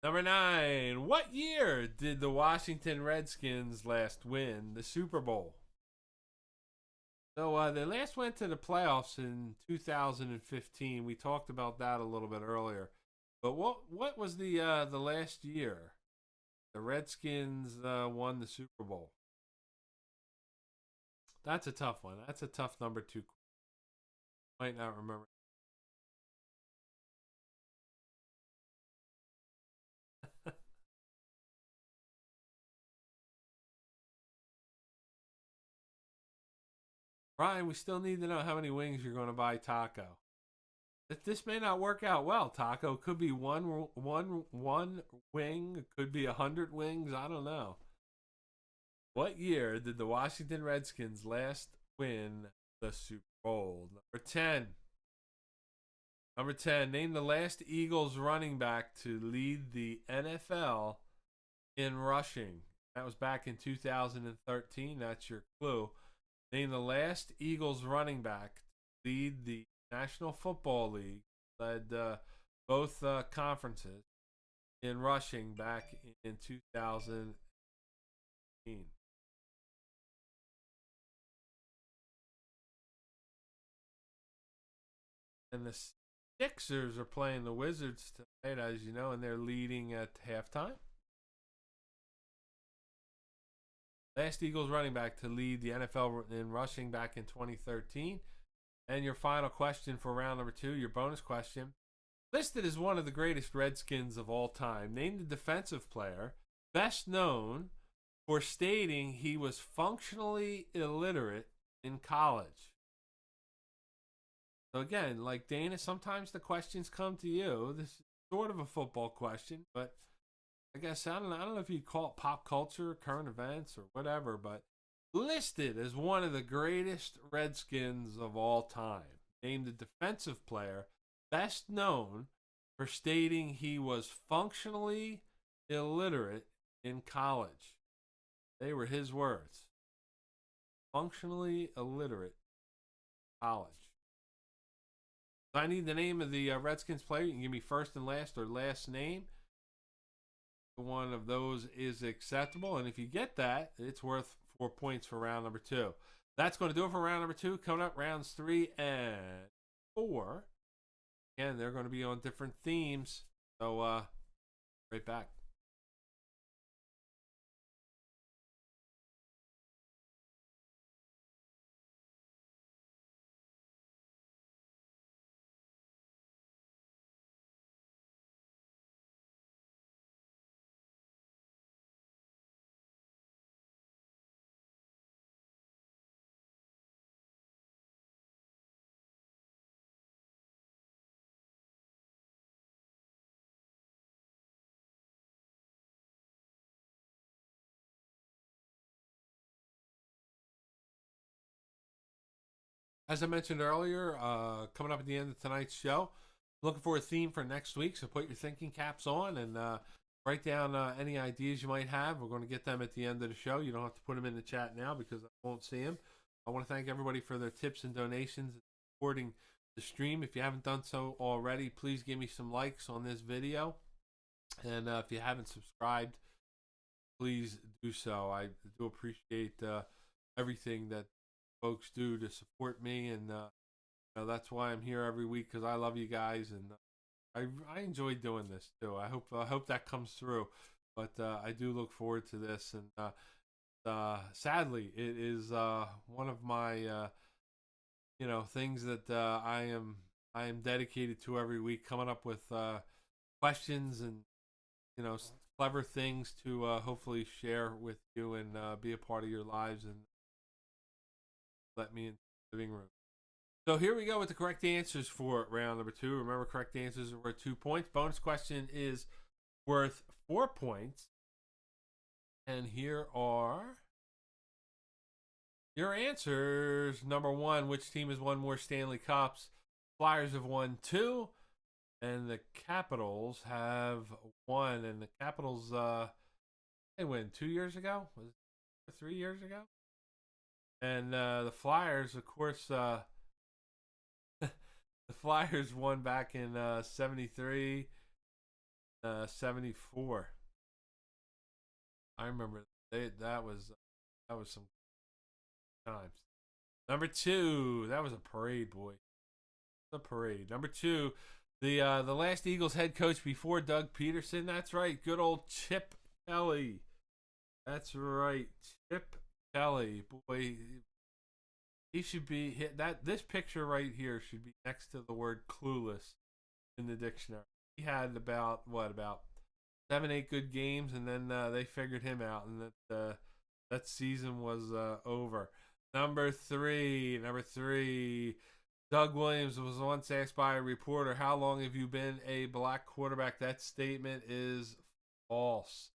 Number 9. What year did the Washington Redskins last win the Super Bowl? So they last went to the playoffs in 2015. We talked about that a little bit earlier. But what was the last year the Redskins won the Super Bowl? That's a tough one. That's a tough number two. Might not remember. Ryan, we still need to know how many wings you're going to buy Taco. This may not work out well, Taco. It could be one wing. It could be 100 wings. I don't know. What year did the Washington Redskins last win the Super Bowl? Number 10. Number 10. Name the last Eagles running back to lead the NFL in rushing. That was back in 2013. That's your clue. Name the last Eagles running back to lead the National Football League, led both conferences in rushing back in 2018. And the Sixers are playing the Wizards tonight, as you know, and they're leading at halftime. Last Eagles running back to lead the NFL in rushing back in 2013. And your final question for round number 2, your bonus question. Listed as one of the greatest Redskins of all time. Named the defensive player best known for stating he was functionally illiterate in college. So again, like Dana, sometimes the questions come to you. This is sort of a football question, but I guess I don't know if you'd call it pop culture, current events, or whatever, but listed as one of the greatest Redskins of all time. Named a defensive player best known for stating he was functionally illiterate in college. They were his words. Functionally illiterate college. So I need the name of the Redskins player. You can give me first and last or last name. One of those is acceptable. And if you get that, it's worth 4 points for round number 2. That's going to do it for round number 2. Coming up, rounds 3 and 4. Again, they're going to be on different themes. So, right back. As I mentioned earlier, coming up at the end of tonight's show, looking for a theme for next week. So put your thinking caps on and write down any ideas you might have. We're going to get them at the end of the show. You don't have to put them in the chat now because I won't see them. I want to thank everybody for their tips and donations and supporting the stream. If you haven't done so already, please give me some likes on this video. And if you haven't subscribed, please do so. I do appreciate everything that folks do to support me, and that's why I'm here every week, because I love you guys, and I enjoy doing this too. I hope that comes through, but I do look forward to this, and sadly, it is one of my things that I am dedicated to every week, coming up with questions and clever things to hopefully share with you and be a part of your lives and let me in the living room. So here we go with the correct answers for round number 2. Remember, correct answers are worth 2 points. Bonus question is worth 4 points. And here are your answers. Number 1, which team has won more Stanley Cups? Flyers have won 2, and the Capitals have 1. And the Capitals, they win 2 years ago? Was it 3 years ago? And the Flyers, of course, the Flyers won back in 73, 74. I remember that was some times. Number 2, that was a parade, boy. A parade. Number 2, The last Eagles head coach before Doug Peterson. That's right. Good old Chip Kelly. That's right. Chip Kelly. Boy, he should be hit that. This picture right here should be next to the word clueless in the dictionary. He had about 7-8 good games, and then they figured him out, and that season was over. Number three. Doug Williams was once asked by a reporter, "How long have you been a black quarterback?" That statement is false.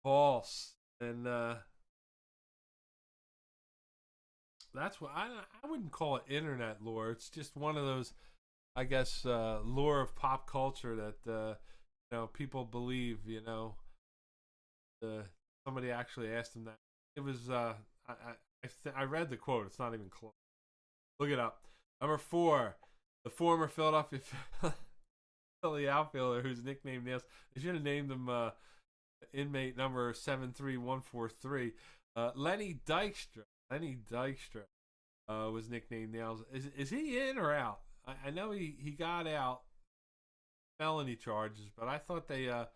False. And that's what I wouldn't call it internet lore. It's just one of those, I guess, lore of pop culture that people believe. Somebody actually asked him that. It was I read the quote. It's not even close. Look it up. Number 4, the former Philadelphia Philly outfielder whose nickname nails. They should have named him inmate number 73143. Lenny Dykstra. Lenny Dykstra was nicknamed Nails. Is he in or out? I know he got out felony charges, but I thought they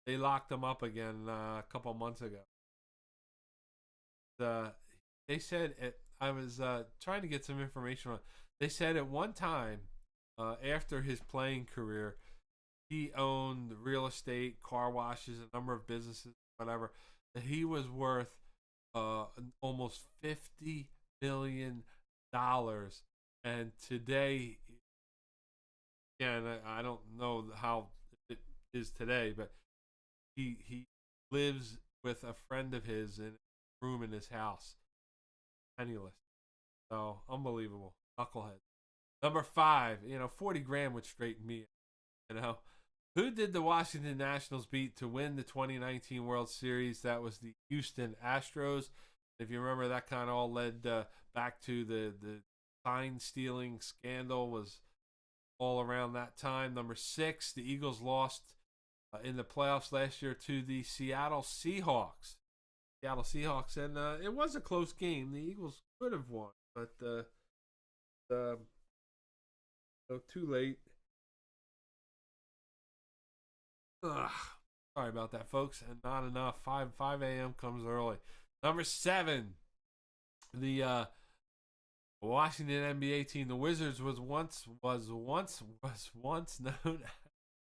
locked him up again a couple months ago. They said I was trying to get some information on. They said at one time after his playing career, he owned real estate, car washes, a number of businesses, whatever. That he was worth almost $50 million, and today, and I don't know how it is today, but he lives with a friend of his in a room in his house, penniless. So unbelievable, knucklehead. Number 5, 40 grand would straighten me. Who did the Washington Nationals beat to win the 2019 World Series? That was the Houston Astros. If you remember, that kind of all led back to the sign stealing scandal was all around that time. Number 6, the Eagles lost in the playoffs last year to the Seattle Seahawks. And it was a close game. The Eagles could have won, but too late. Sorry about that, folks. And not enough. 5 a.m. comes early. Number 7, the Washington NBA team, the Wizards, was once known as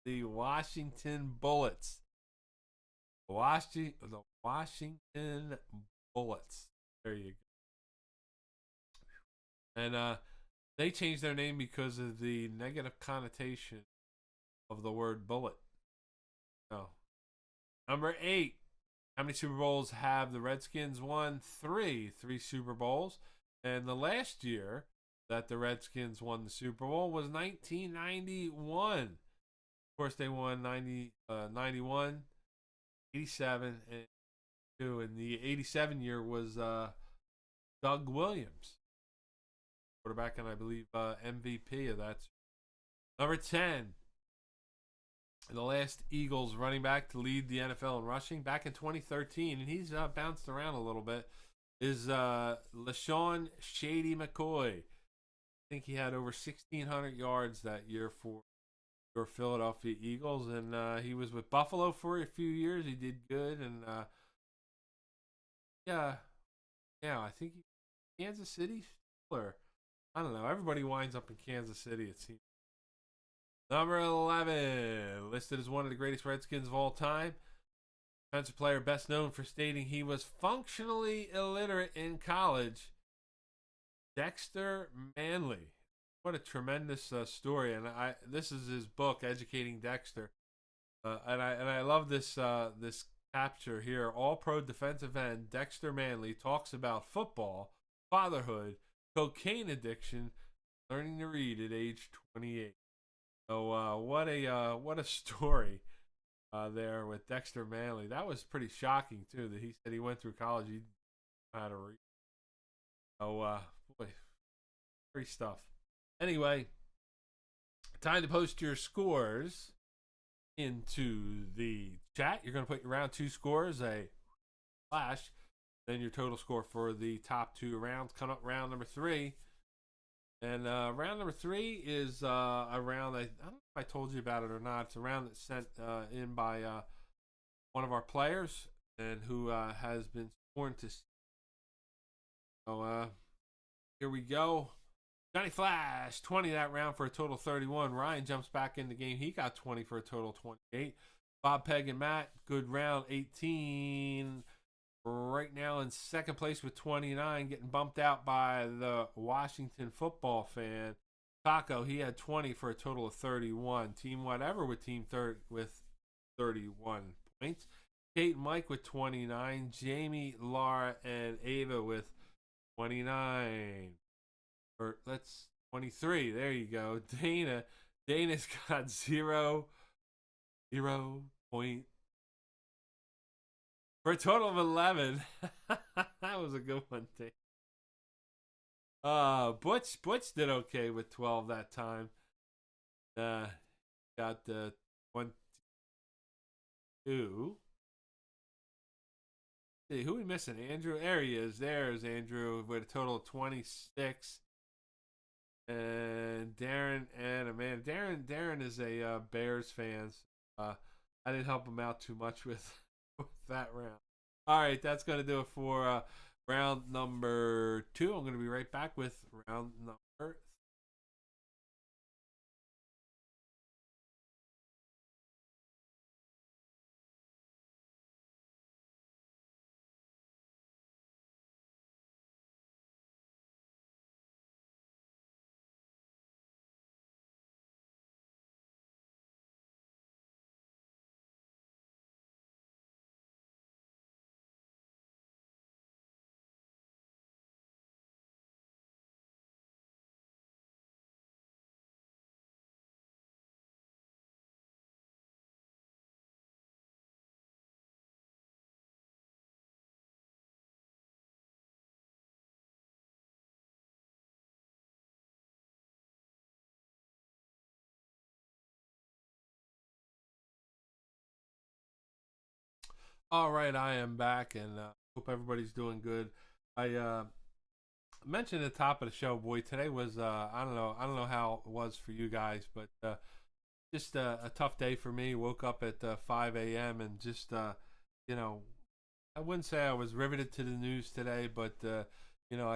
the Washington Bullets. The Washington Bullets. There you go. And they changed their name because of the negative connotation of the word bullet. No. Number 8. How many Super Bowls have the Redskins won? 3 Super Bowls. And the last year that the Redskins won the Super Bowl was 1991. Of course, they won 91, 87, and 2. And the 87 year was Doug Williams, quarterback, and I believe MVP of that. Number 10. The last Eagles running back to lead the NFL in rushing back in 2013, and he's bounced around a little bit, is LaShawn Shady McCoy. I think he had over 1,600 yards that year for your Philadelphia Eagles, and he was with Buffalo for a few years. He did good, and I think Kansas City, or I don't know. Everybody winds up in Kansas City, it seems. Number 11, listed as one of the greatest Redskins of all time. Defensive player best known for stating he was functionally illiterate in college. Dexter Manley. What a tremendous story, and this is his book, Educating Dexter. And I love this this capture here. All-Pro defensive end Dexter Manley talks about football, fatherhood, cocaine addiction, learning to read at age 28. So what a story there with Dexter Manley. That was pretty shocking too. That he said he went through college, he didn't know how to read. Oh boy, great stuff. Anyway, time to post your scores into the chat. You're going to put your round 2 scores, a flash, then your total score for the top 2 rounds. Come up round number 3. And round number 3 is a round, I don't know if I told you about it or not. It's a round that's sent in by one of our players and who has been sworn to. So here we go. Johnny Flash, 20 that round for a total 31. Ryan jumps back in the game. He got 20 for a total 28. Bob, Peg, and Matt, good round, 18. Right now in second place with 29, getting bumped out by the Washington football fan. Taco, he had 20 for a total of 31. Team Whatever with Team Third with 31 points. Kate and Mike with 29. Jamie, Laura, and Ava with 29. Or let's 23. There you go. Dana's got 0 point for a total of 11. That was a good one, Dana. Butch did okay with 12 that time. Got the 22. See, who we missing? Andrew. There he is. There's Andrew with a total of 26. And Darren and Amanda. Darren is a Bears fan. I didn't help him out too much with that round. All right, that's going to do it for round number 2. I'm going to be right back with round number 3. All right, I am back, and hope everybody's doing good. I mentioned at the top of the show, boy, today was I don't know how it was for you guys, but just a tough day for me. Woke up at 5 a.m. and just I wouldn't say I was riveted to the news today, but I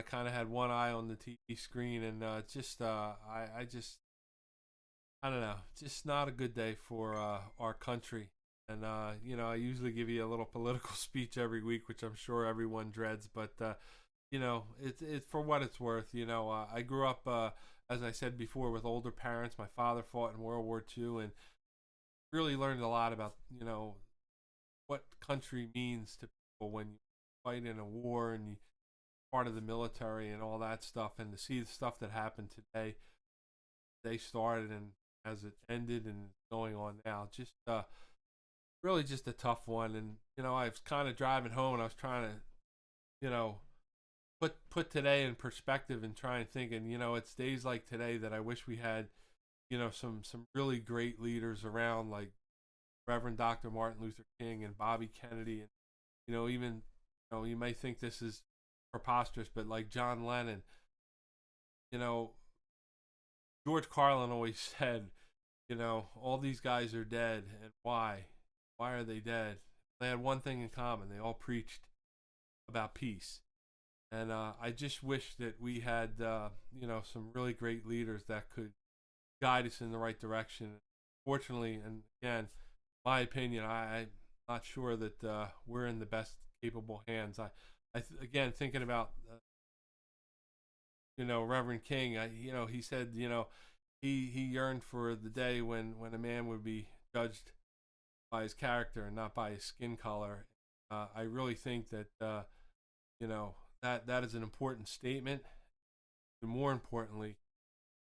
kind of had one eye on the TV screen, and I don't know, just not a good day for our country. And, I usually give you a little political speech every week, which I'm sure everyone dreads. But, it's for what it's worth. I grew up, as I said before, with older parents. My father fought in World War II and really learned a lot about, what country means to people when you fight in a war and you're part of the military and all that stuff. And to see the stuff that happened today, they started and as it ended and going on now, just really just a tough one. And I was kind of driving home and I was trying to put today in perspective and try and think, and it's days like today that I wish we had some really great leaders around, like Reverend Dr. Martin Luther King and Bobby Kennedy, and even you may think this is preposterous, but like John Lennon. George Carlin always said, all these guys are dead, and why are they dead? They had one thing in common: they all preached about peace. And I just wish that we had some really great leaders that could guide us in the right direction. Fortunately, and again, my opinion, I'm not sure that we're in the best capable hands. Again, thinking about Reverend King, he said he yearned for the day when a man would be judged by his character and not by his skin color. I really think that that is an important statement. And more importantly,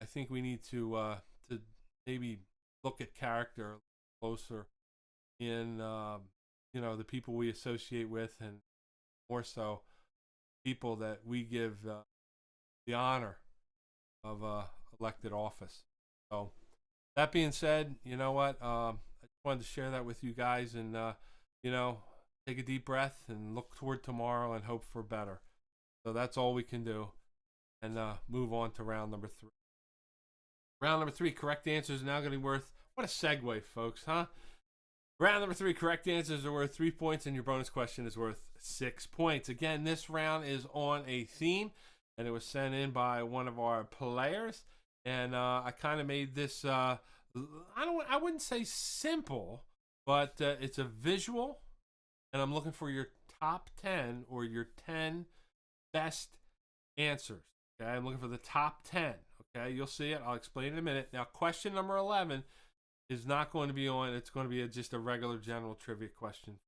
I think we need to maybe look at character closer in the people we associate with, and more so people that we give the honor of elected office. So that being said, you know what? I just wanted to share that with you guys, and take a deep breath and look toward tomorrow and hope for better. So that's all we can do. and move on to round number 3. Round number 3, correct answers are now going to be worth, what a segue, folks, huh? Round number 3, correct answers are worth 3 points, and your bonus question is worth 6 points. Again, this round is on a theme, and it was sent in by one of our players. And I kind of made this, I wouldn't say simple, but it's a visual, and I'm looking for your top 10 or your 10 best answers. Okay, I'm looking for the top 10. Okay, you'll see it. I'll explain in a minute. Now, question number 11 is not going to be on. It's going to be just a regular general trivia question.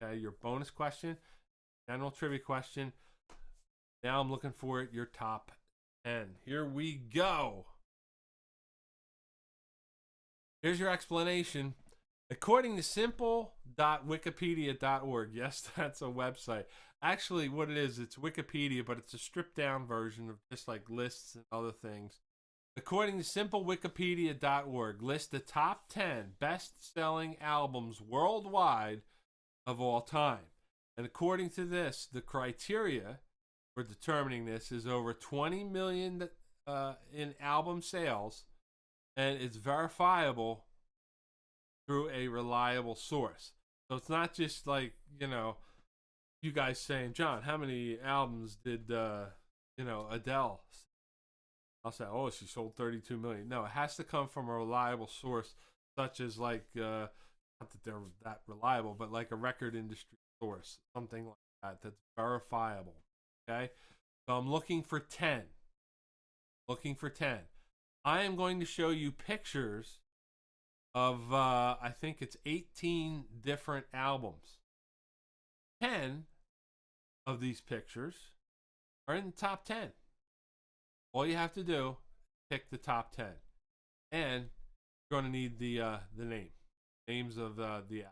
Okay, your bonus question, general trivia question. Now I'm looking for it, your top 10. Here we go. Here's your explanation. According to simple.wikipedia.org, yes, that's a website. Actually, what it is, it's Wikipedia, but it's a stripped down version of just like lists and other things. According to simplewikipedia.org, list the top 10 best-selling albums worldwide of all time. And according to this, the criteria for determining this is over 20 million in album sales, and it's verifiable through a reliable source. So it's not just like, you guys saying, John, how many albums did, Adele? I'll say, oh, she sold 32 million. No, it has to come from a reliable source, such as like, not that they're that reliable, but like a record industry source, something like that, that's verifiable. Okay? So I'm looking for 10. I am going to show you pictures of, I think it's 18 different albums. 10 of these pictures are in the top 10. All you have to do is pick the top 10. And you're going to need the names of the album.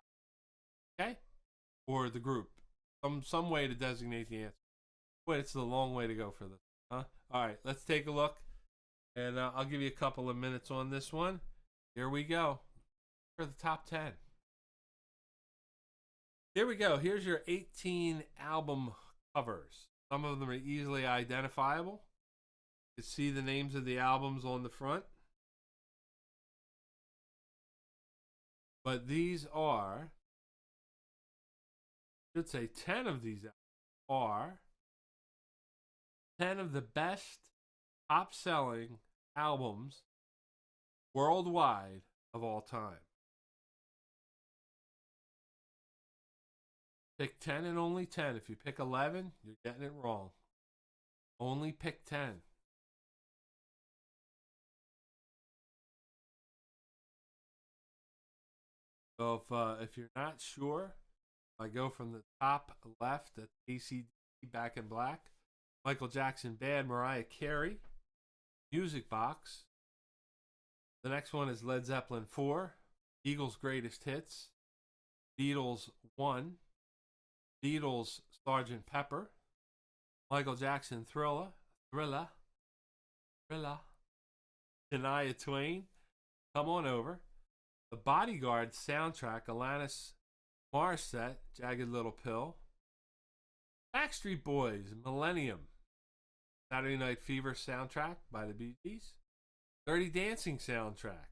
Okay? Or the group. Some way to designate the answer. Wait, it's a long way to go for this. Huh? All right, let's take a look. And I'll give you a couple of minutes on this one. Here we go. For the top 10. Here we go. Here's your 18 album covers. Some of them are easily identifiable. You can see the names of the albums on the front. But these are, I should say 10 of these are 10 of the best top-selling albums worldwide of all time. Pick 10 and only 10. If you pick 11, you're getting it wrong. Only pick 10. So if you're not sure, I go from the top left at AC/DC Back in Black, Michael Jackson Bad, Mariah Carey, Music Box. The next one is Led Zeppelin 4, Eagles Greatest Hits, Beatles 1, Beatles Sgt. Pepper, Michael Jackson Thriller, Shania Twain, Come On Over, The Bodyguard soundtrack, Alanis Morissette, Jagged Little Pill, Backstreet Boys, Millennium, Saturday Night Fever soundtrack by the Bee Gees, Dirty Dancing soundtrack,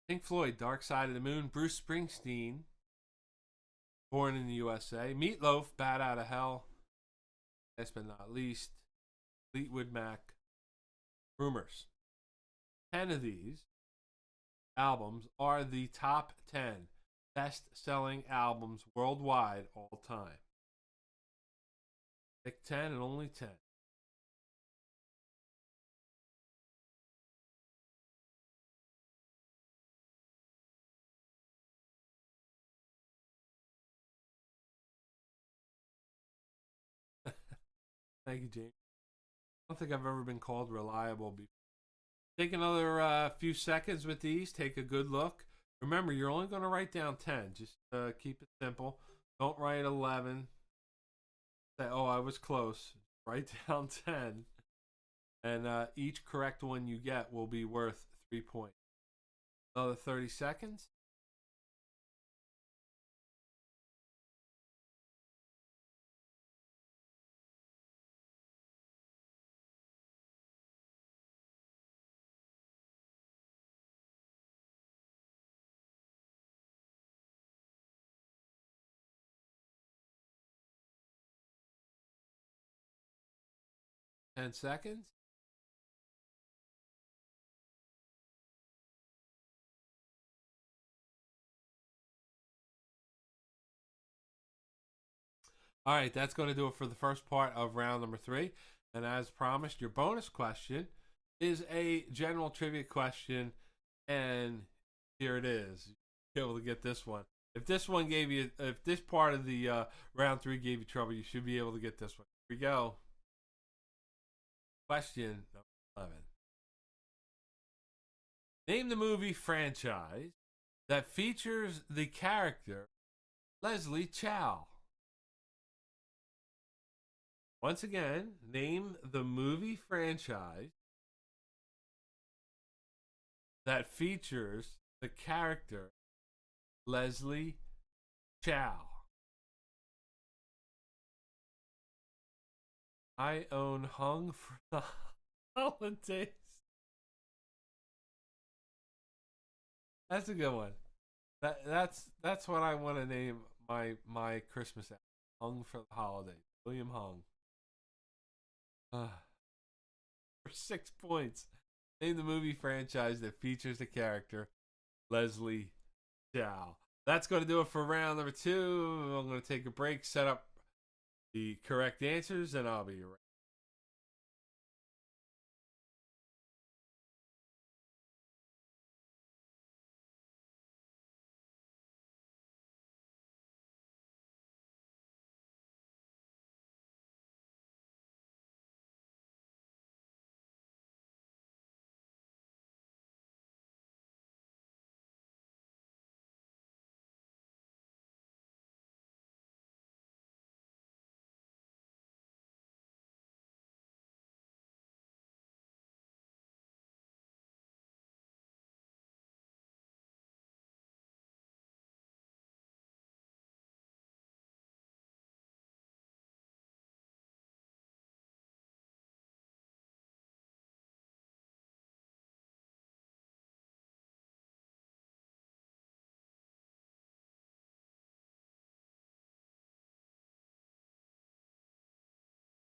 Pink Floyd, Dark Side of the Moon, Bruce Springsteen, Born in the USA, Meatloaf, Bat Out of Hell, last but not least, Fleetwood Mac, Rumors. 10 of these albums are the top 10 best-selling albums worldwide all time. Pick 10 and only 10. Thank you, James. I don't think I've ever been called reliable before. Take another few seconds with these. Take a good look. Remember, you're only going to write down 10. Just keep it simple. Don't write 11. Say, oh, I was close. Write down 10. And each correct one you get will be worth 3 points. Another 30 seconds. 10 seconds. All right, that's going to do it for the first part of round number 3. And as promised, your bonus question is a general trivia question. And here it is. You'll be able to get this one. If this one gave you, if this part of the round 3 gave you trouble, you should be able to get this one. Here we go. Question number 11. Name the movie franchise that features the character Leslie Chow. Once again, name the movie franchise that features the character Leslie Chow. I own Hung for the Holidays. That's a good one. That's what I want to name my Christmas album. Hung for the Holidays. William Hung. For 6 points, name the movie franchise that features the character Leslie Chow. That's going to do it for round number 2. I'm going to take a break, set up the correct answers, and I'll be right back.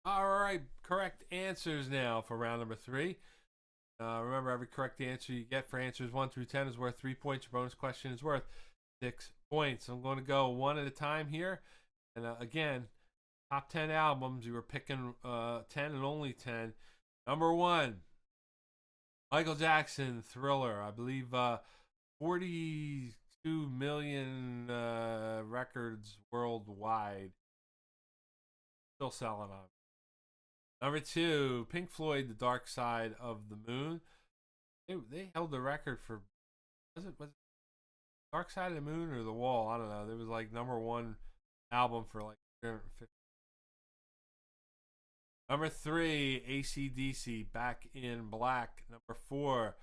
All right, correct answers now for round number 3. Remember, every correct answer you get for answers 1 through 10 is worth 3 points. Your bonus question is worth 6 points. I'm going to go one at a time here. And again, top 10 albums. You were picking 10 and only 10. Number 1, Michael Jackson, Thriller. I believe 42 million records worldwide. Still selling on. Number 2, Pink Floyd, The Dark Side of the Moon. They held the record for, was it Dark Side of the Moon or The Wall? I don't know. It was like number 1 album for like 350. Number 3, AC/DC, Back in Black. Number 4,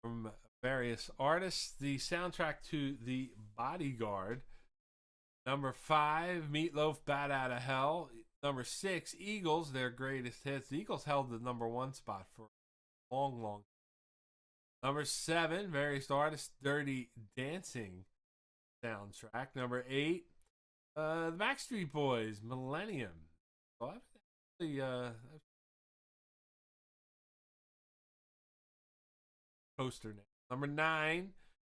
from various artists, the soundtrack to The Bodyguard. Number 5, Meatloaf, Bat Out of Hell. Number 6, Eagles, their greatest hits. The Eagles held the number 1 spot for a long time. Number 7, various artists, Dirty Dancing soundtrack. Number 8, the Backstreet Boys, Millennium. Well, poster name. Number 9,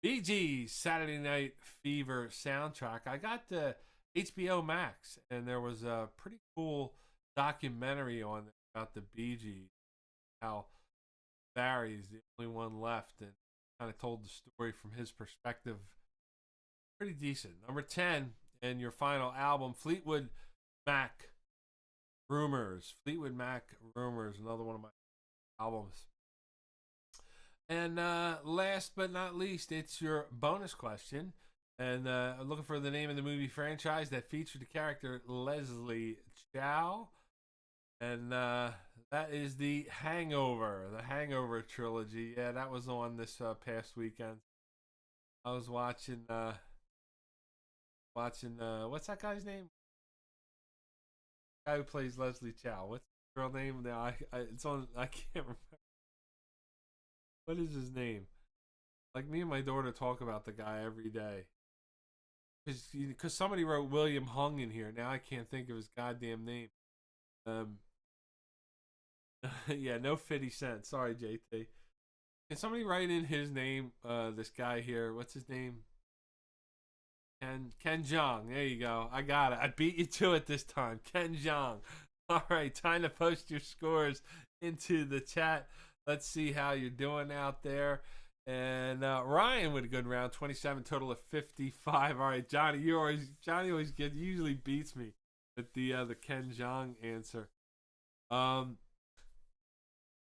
Bee Gees, Saturday Night Fever soundtrack. I got the HBO Max, and there was a pretty cool documentary on it about the Bee Gees, how Barry's the only one left, and kind of told the story from his perspective. Pretty decent. Number 10, and your final album, Fleetwood Mac, Rumors. Fleetwood Mac, Rumors, another one of my albums. And last but not least, it's your bonus question. And looking for the name of the movie franchise that featured the character Leslie Chow. And that is The Hangover trilogy. Yeah, that was on this past weekend. I was watching, what's that guy's name? The guy who plays Leslie Chow. What's the girl name? Now it's on, I can't remember. What is his name? Like, me and my daughter talk about the guy every day. Because somebody wrote William Hung in here. Now I can't think of his goddamn name. Yeah, no 50 Cent. Sorry, JT. Can somebody write in his name? This guy here. What's his name? Ken Jeong. There you go. I got it. I beat you to it this time. Ken Jeong. All right, time to post your scores into the chat. Let's see how you're doing out there. And Ryan with a good round, 27, total of 55. All right, Johnny, Johnny usually beats me with the Ken Jeong answer.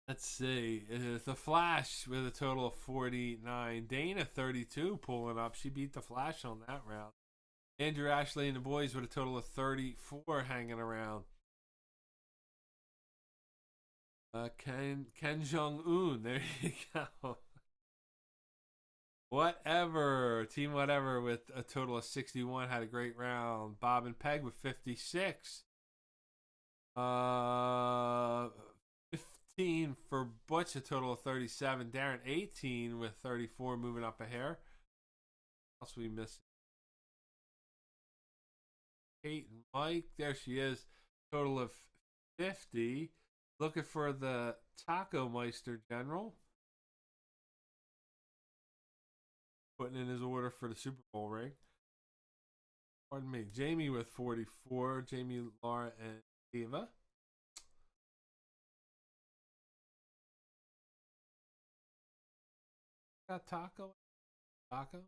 Let's see. The Flash with a total of 49. Dana, 32, pulling up. She beat the Flash on that round. Andrew Ashley and the boys with a total of 34 hanging around. Ken Jong-un. There you go. Whatever. Team Whatever with a total of 61 had a great round. Bob and Peg with 56. 15 for Butch, a total of 37. Darren, 18 with 34, moving up a hair. What else we missing? Kate and Mike, there she is. Total of 50. Looking for the Taco Meister General. Putting in his order for the Super Bowl ring. Pardon me. Jamie with 44. Jamie, Laura, and Eva. Got Taco? Taco?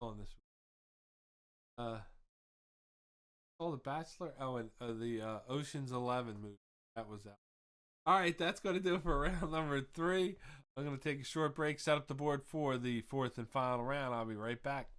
On this The Bachelor. Oh, and the Ocean's 11 movie that was out. All right, that's going to do it for round number 3. I'm going to take a short break, set up the board for the 4th and final round. I'll be right back.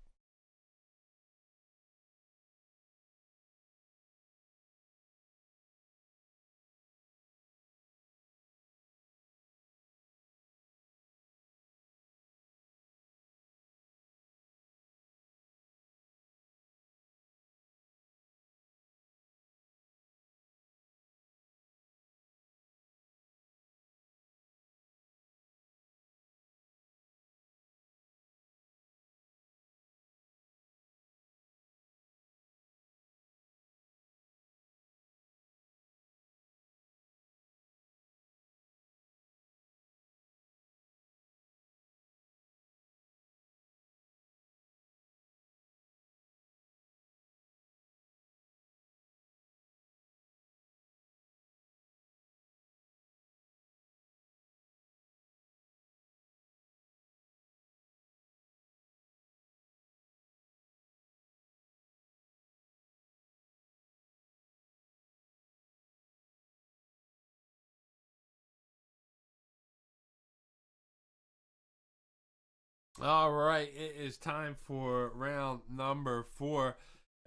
All right, it is time for round number 4.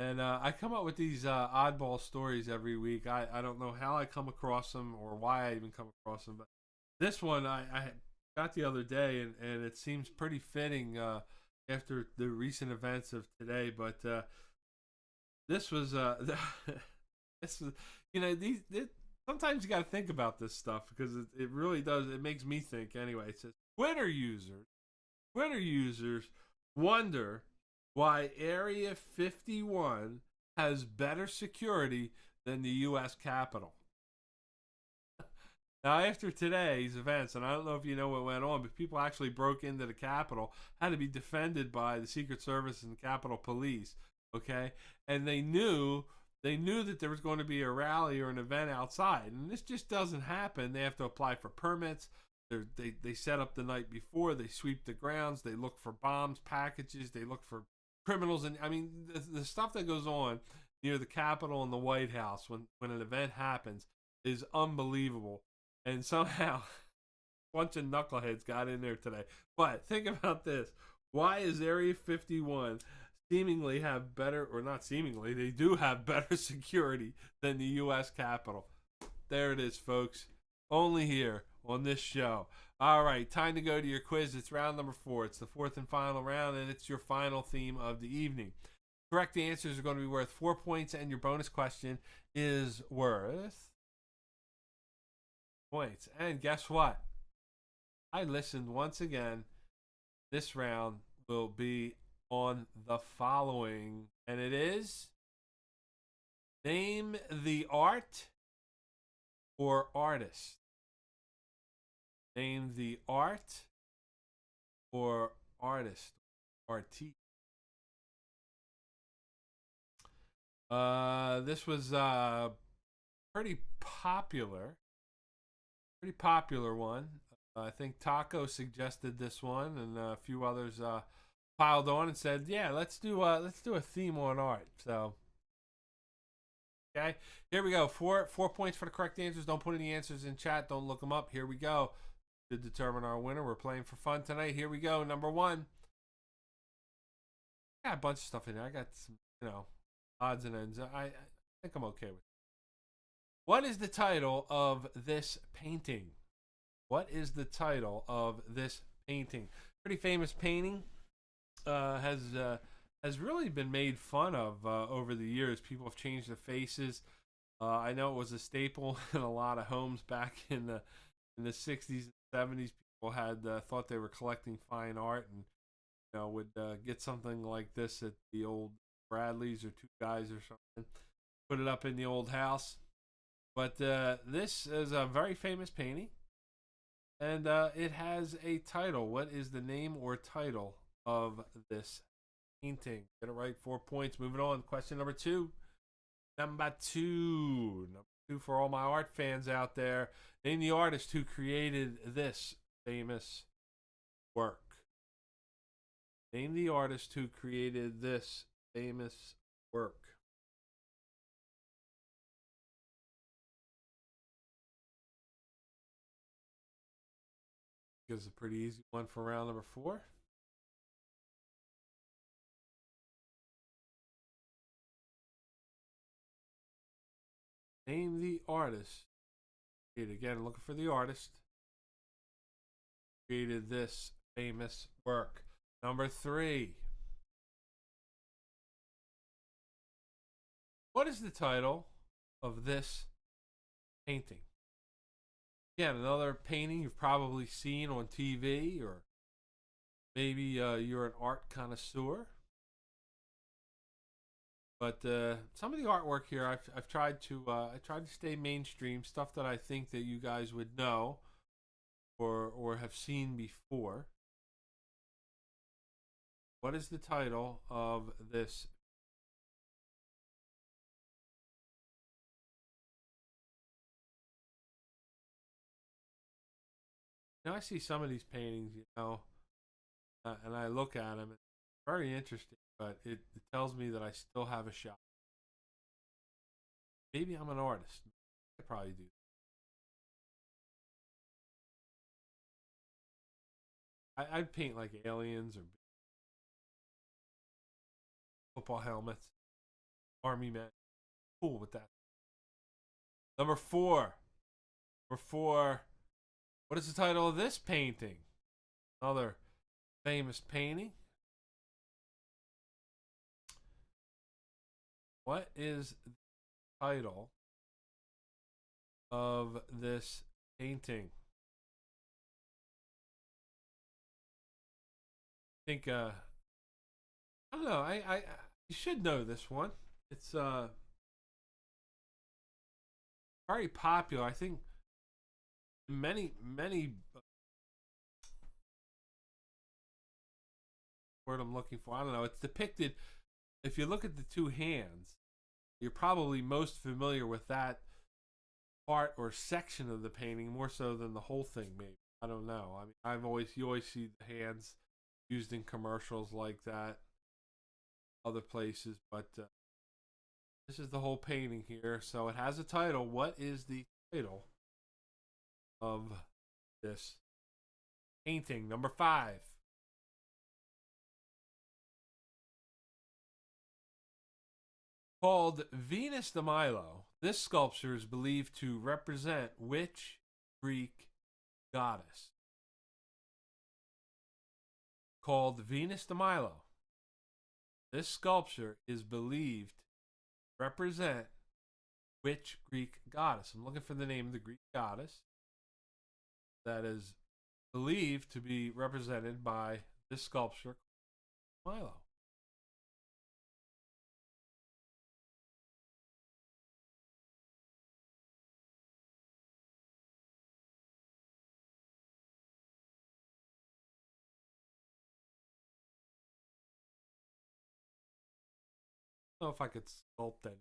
And I come up with these oddball stories every week. I don't know how I come across them or why I even come across them. But this one I got the other day, and it seems pretty fitting after the recent events of today. But this was, this was, sometimes you got to think about this stuff because it really does. It makes me think anyway. It says, Twitter users wonder why Area 51 has better security than the U.S. Capitol. Now, after today's events, and I don't know if you know what went on, but people actually broke into the Capitol, had to be defended by the Secret Service and the Capitol Police, okay? And they knew that there was going to be a rally or an event outside, and this just doesn't happen. They have to apply for permits. They set up the night before. They sweep the grounds. They look for bombs, packages. They look for criminals. And I mean, the stuff that goes on near the Capitol and the White House when an event happens is unbelievable. And somehow, a bunch of knuckleheads got in there today. But think about this. Why is Area 51 seemingly have better, or not seemingly, they do have better security than the U.S. Capitol? There it is, folks. Only here on this show. All right, time to go to your quiz. It's round number 4. It's the 4th and final round, and it's your final theme of the evening. Correct answers are going to be worth 4 points, and your bonus question is worth points. And guess what? I listened once again This round will be on the following, and it is name the art or artist. Name the art or artist. Artiste. This was pretty popular. Pretty popular one. I think Taco suggested this one, and a few others piled on and said, "Yeah, let's do a theme on art." So, okay, here we go. Four points for the correct answers. Don't put any answers in chat. Don't look them up. Here we go to determine our winner. We're playing for fun tonight. Here we go. Number one. I got a bunch of stuff in there. I got some, odds and ends. I think I'm okay with it. What is the title of this painting? What is the title of this painting? Pretty famous painting. Has really been made fun of over the years. People have changed the faces. I know it was a staple in a lot of homes back in the 60s and 70s. People had thought they were collecting fine art and would get something like this at the old Bradley's or Two Guys or something. Put it up in the old house. But this is a very famous painting. And it has a title. What is the name or title of this painting? Get it right, 4 points. Moving on. Question number two. Number two for all my art fans out there. Name the artist who created this famous work. Name the artist who created this famous work. Gives a pretty easy one for round number 4. Name the artist. Again, looking for the artist. Created this famous work. Number 3. What is the title of this painting? Again, another painting you've probably seen on TV, or maybe you're an art connoisseur. But some of the artwork here, I've tried to stay mainstream, stuff that I think that you guys would know or have seen before. What is the title of this? Now I see some of these paintings, and I look at them. It's very interesting, but it tells me that I still have a shot. Maybe I'm an artist. I probably do. I'd paint like aliens or football helmets, army men. Cool with that. Number 4. Number 4. What is the title of this painting? Another famous painting. What is the title of this painting? I think I don't know. I you should know this one. It's very popular. I think many word I'm looking for. I don't know. It's depicted. If you look at the two hands, you're probably most familiar with that part or section of the painting more so than the whole thing. Maybe, I don't know. I mean, you always see the hands used in commercials like that, other places, but this is the whole painting here. So it has a title. What is the title of this painting? Number 5. Called Venus de Milo, this sculpture is believed to represent which Greek goddess? Called Venus de Milo, this sculpture is believed to represent which Greek goddess? I'm looking for the name of the Greek goddess that is believed to be represented by this sculpture, Milo. I don't know if I could sculpt that.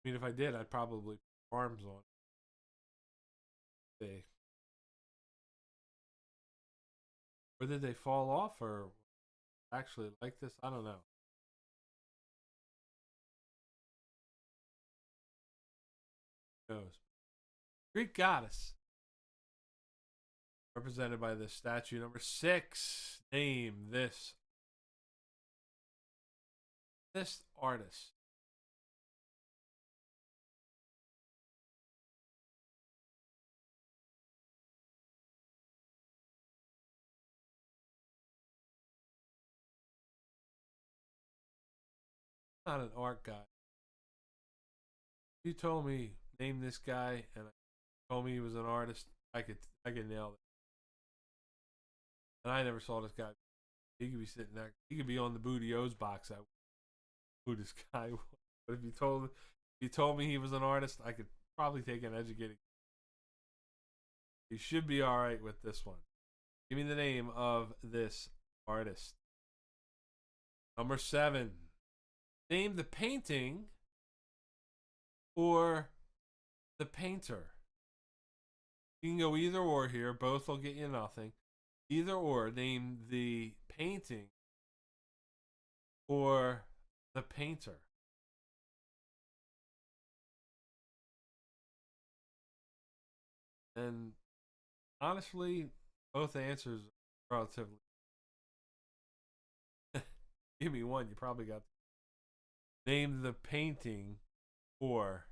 I mean, if I did, I'd probably put arms on. They, or did they fall off, or actually like this? I don't know. Who knows? Greek goddess, represented by this statue. Number 6. Name this artist. Not an art guy. You told me name this guy, and told me he was an artist. I could nail it. And I never saw this guy. He could be sitting there. He could be on the Booty O's box. Who this guy was. But if you told me he was an artist, I could probably take an educated. You should be all right with this one. Give me the name of this artist. Number 7. Name the painting or the painter. You can go either or here. Both will get you nothing. Either or. Name the painting or the painter. And honestly, both answers are relatively. Give me one. You probably got. Name the painting or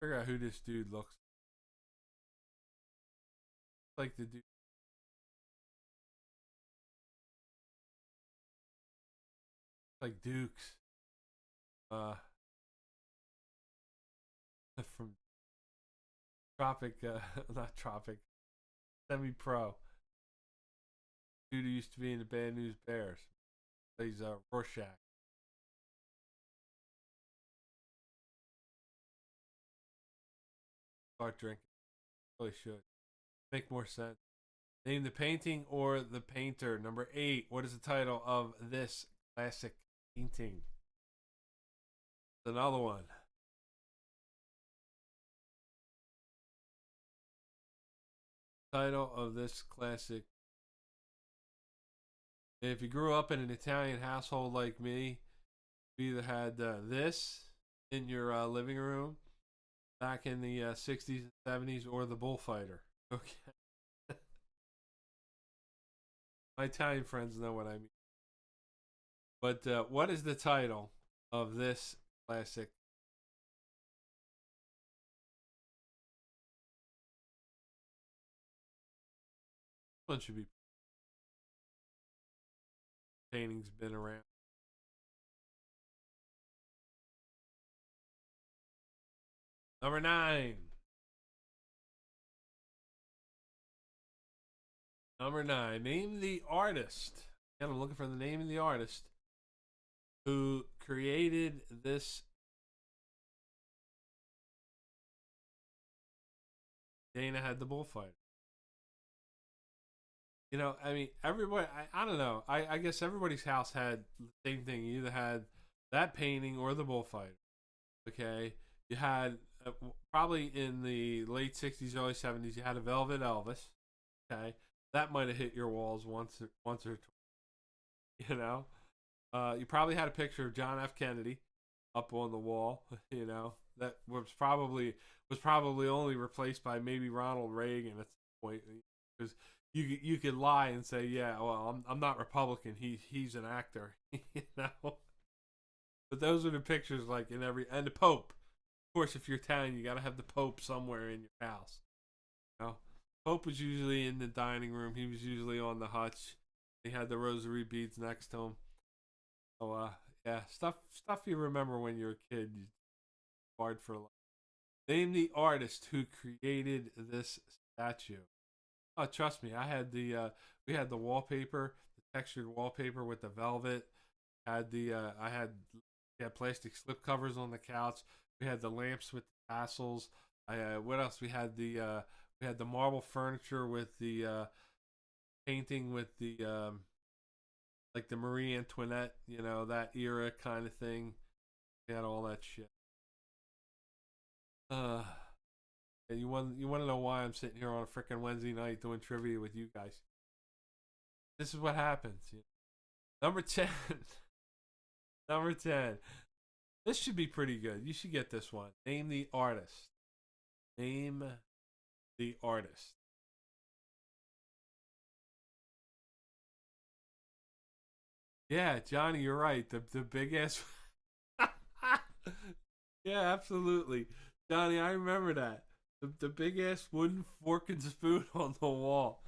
figure out who this dude looks like. The dude like Dukes from Tropic, not Tropic, Semi-Pro. Dude who used to be in the Bad News Bears. Plays Rorschach. Start drinking. Really should. Make more sense. Name the painting or the painter. Number 8. What is the title of this classic painting? Another one. Title of this classic. If you grew up in an Italian household like me, you either had this in your living room back in the 60s and 70s or the bullfighter. Okay. My Italian friends know what I mean. But what is the title of this classic? One should be. Painting's been around. Number 9. Number 9. Name the artist. Again, I'm looking for the name of the artist who created this. Dana had the bullfighter. You know, I mean, everybody, I don't know. I guess everybody's house had the same thing. You either had that painting or the bullfighter. Okay? You had, probably in the late 60s, early 70s, you had a Velvet Elvis. Okay? That might have hit your walls once or twice. You know? You probably had a picture of John F. Kennedy up on the wall. You know? That was probably only replaced by maybe Ronald Reagan at some point. Because you could lie and say, yeah, well, I'm not Republican. He's an actor, you know. But those are the pictures, like in every, and the Pope. Of course, if you're Italian, you got to have the Pope somewhere in your house. You know, Pope was usually in the dining room. He was usually on the hutch. He had the rosary beads next to him. So yeah, stuff you remember when you're a kid. Hard for life. Name the artist who created this statue. Oh, trust me, I had we had the wallpaper, the textured wallpaper with the velvet. Had the we had plastic slip covers on the couch. We had the lamps with the tassels. What else? We had the marble furniture with the painting with the like the Marie Antoinette, that era kind of thing. We had all that shit. And you want to know why I'm sitting here on a freaking Wednesday night doing trivia with you guys? This is what happens. Number 10. Number 10. This should be pretty good. You should get this one. Name the artist. Name the artist. Yeah, Johnny, you're right. The big ass. Yeah, absolutely. Johnny, I remember that. The big ass wooden fork and spoon on the wall.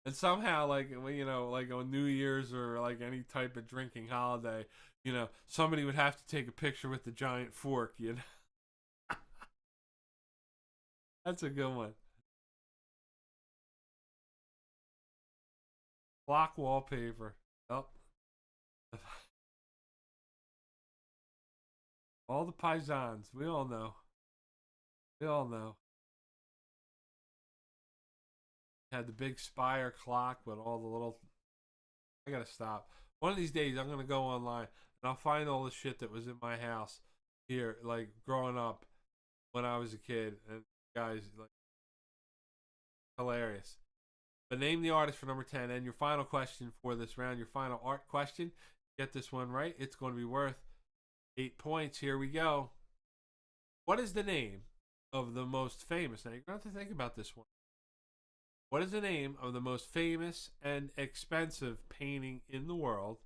And somehow, like like on New Year's or like any type of drinking holiday, somebody would have to take a picture with the giant fork. That's a good one. Block wallpaper. Oh. All the paisans. We all know. We all know. Had the big spire clock with all the little. I gotta stop. One of these days, I'm gonna go online and I'll find all the shit that was in my house here, like growing up when I was a kid. And guys, like, hilarious. But name the artist for number 10. And your final question for this round, your final art question. Get this one right. It's going to be worth 8 points. Here we go. What is the name of the most famous? Now, you're going to have to think about this one. What is the name of the most famous and expensive painting in the world,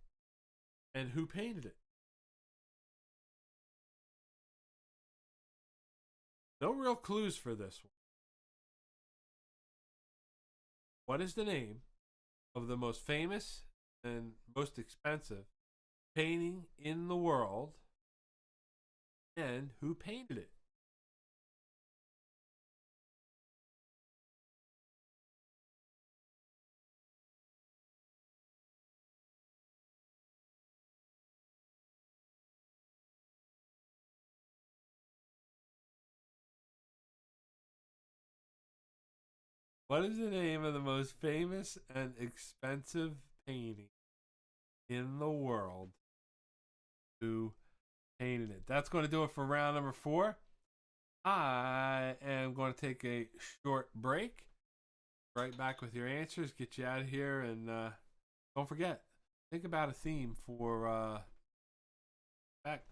and who painted it? No real clues for this one. What is the name of the most famous and most expensive painting in the world, and who painted it? What is the name of the most famous and expensive painting in the world? Who painted it? That's going to do it for round number 4. I am going to take a short break. Right back with your answers. Get you out of here. And don't forget, think about a theme for back.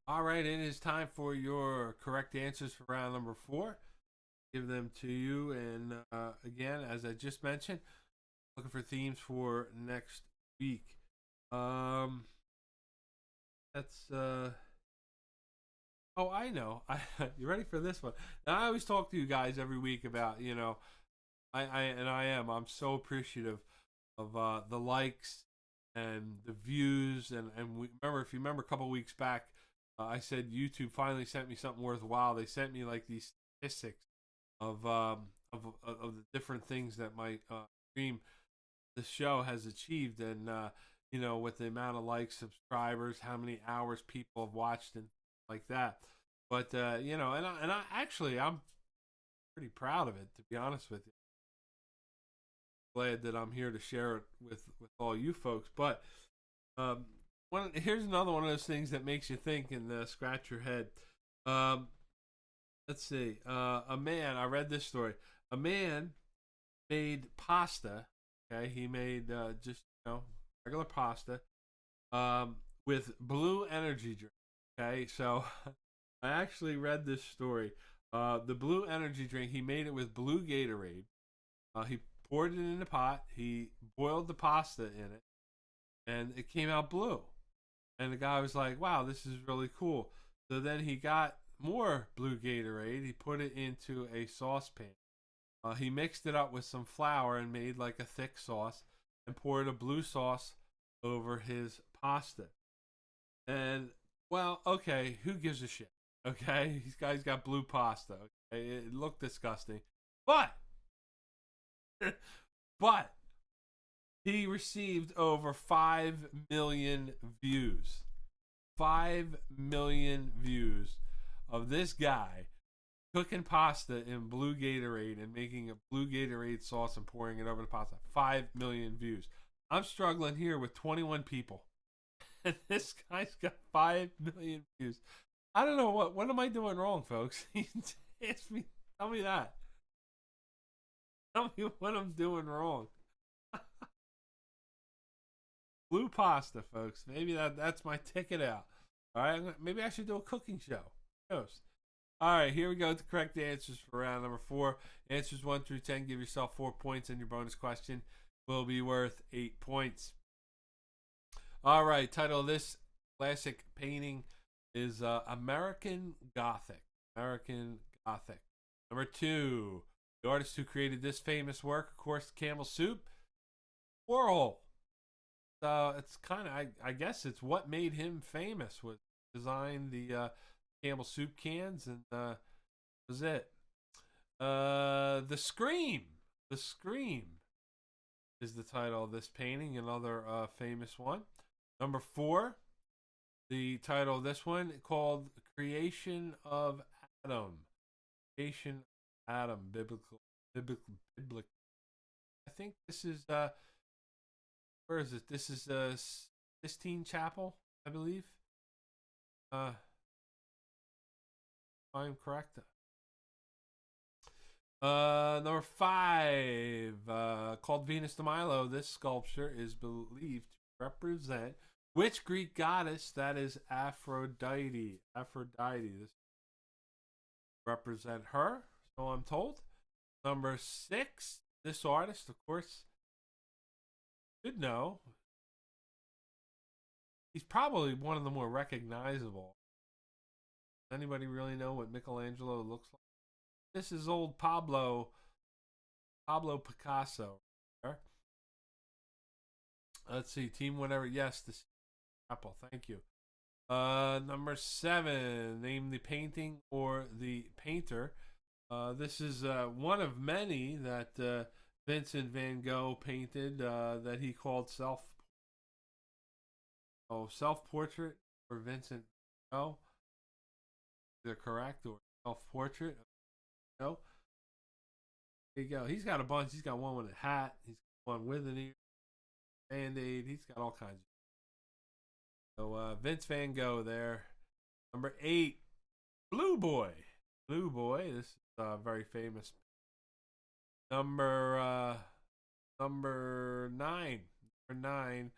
All right, it is time for your correct answers for round number 4. Give them to you. And again, as I just mentioned, looking for themes for next week. That's oh, I know. You ready for this one? Now, I always talk to you guys every week about, I'm so appreciative the likes and the views, and we remember, if you remember a couple weeks back, I said YouTube finally sent me something worthwhile. They sent me like these statistics of the different things that my stream, the show, has achieved, and with the amount of likes, subscribers, how many hours people have watched, and like that. But and I actually, I'm pretty proud of it, to be honest with you. Glad that I'm here to share it with all you folks. But here's another one of those things that makes you think and scratch your head. Let's see. A man, I read this story. A man made pasta. Okay, he made just regular pasta with blue energy drink. Okay, so I actually read this story. The blue energy drink, he made it with blue Gatorade. He poured it in the pot. He boiled the pasta in it, and it came out blue. And the guy was like, wow, this is really cool. So then he got more blue Gatorade. He put it into a saucepan. He mixed it up with some flour and made like a thick sauce and poured a blue sauce over his pasta. And, well, okay, who gives a shit? Okay, these guys got blue pasta. Okay, it looked disgusting. But he received over 5 million views. 5 million views of this guy cooking pasta in blue Gatorade and making a blue Gatorade sauce and pouring it over the pasta. 5 million views. I'm struggling here with 21 people. And this guy's got 5 million views. I don't know what am I doing wrong, folks? Ask me, tell me that. Tell me what I'm doing wrong. Blue pasta, folks. Maybe that's my ticket out. All right, maybe I should do a cooking show. Who knows? All right, here we go with the correct answers for round number 4. Answers 1 through 10. Give yourself 4 points, and your bonus question will be worth 8 points. All right, title of this classic painting is American Gothic. American Gothic. Number 2, the artist who created this famous work, of course, Campbell Soup, Warhol. So it's kind of, I guess it's what made him famous, was designed the Campbell Soup cans, and was it. The Scream is the title of this painting, another famous one. Number 4, the title of this one, called Creation of Adam. Creation of Adam, biblical. I think this is where is it? This is Sistine Chapel, I believe. If I'm correct. Number 5, called Venus de Milo. This sculpture is believed to represent which Greek goddess? That is Aphrodite. This represent her, so I'm told. Number 6, this artist, of course, should know. He's probably one of the more recognizable. Does anybody really know what Michelangelo looks like? This is old Pablo Picasso. Let's see, team whatever. Yes, this Apple. Thank you. Number 7, name the painting or the painter. This is one of many that Vincent van Gogh painted that he called self-portrait for Vincent van Gogh. They're correct, or self-portrait. No. There you go. He's got a bunch. He's got one with a hat. He's got one with an ear, Band-Aid. He's got all kinds of. So Vince Van Gogh there. Number 8, Blue Boy. Blue Boy. This is very famous. Number 9. Number 9.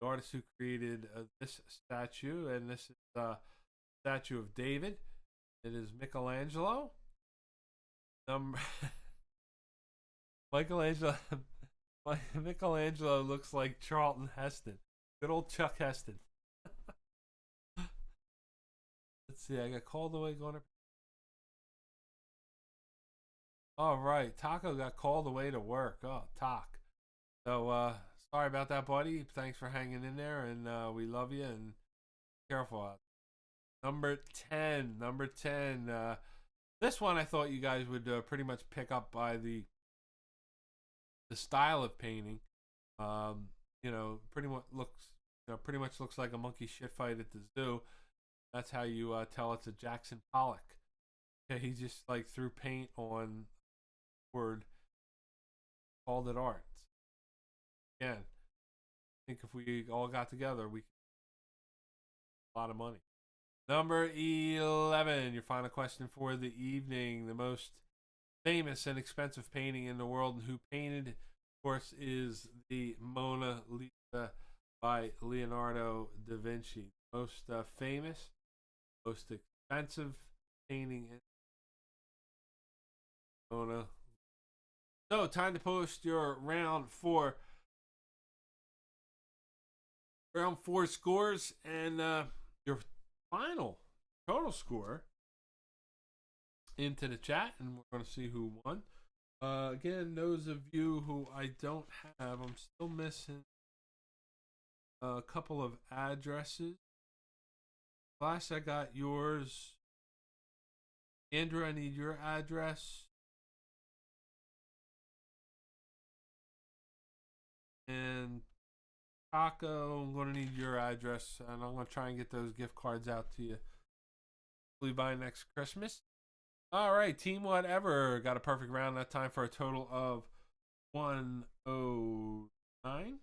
The artist who created this statue, and this is statue of David. It is Michelangelo. Michelangelo looks like Charlton Heston. Good old Chuck Heston. Let's see, I got called away going to. All right, Taco got called away to work. Oh, Tac. So Sorry about that, buddy. Thanks for hanging in there, and we love you, and careful out. Number 10. Number 10. This one I thought you guys would pretty much pick up by the style of painting. Pretty much looks like a monkey shit fight at the zoo. That's how you tell it's a Jackson Pollock. Okay, he just like threw paint on word, called it art. Again, I think if we all got together, we could a lot of money. Number 11, your final question for the evening. The most famous and expensive painting in the world, and who painted, of course, is the Mona Lisa by Leonardo da Vinci. Most famous, most expensive painting in Mona. So, time to post your round four scores and your final total score into the chat, and we're going to see who won. Again, those of you who I don't have, I'm still missing a couple of addresses. Last I got yours. Andrew, I need your address. And Taco, I'm going to need your address, and I'm going to try and get those gift cards out to you hopefully by next Christmas. All right, Team Whatever got a perfect round that time for a total of 109.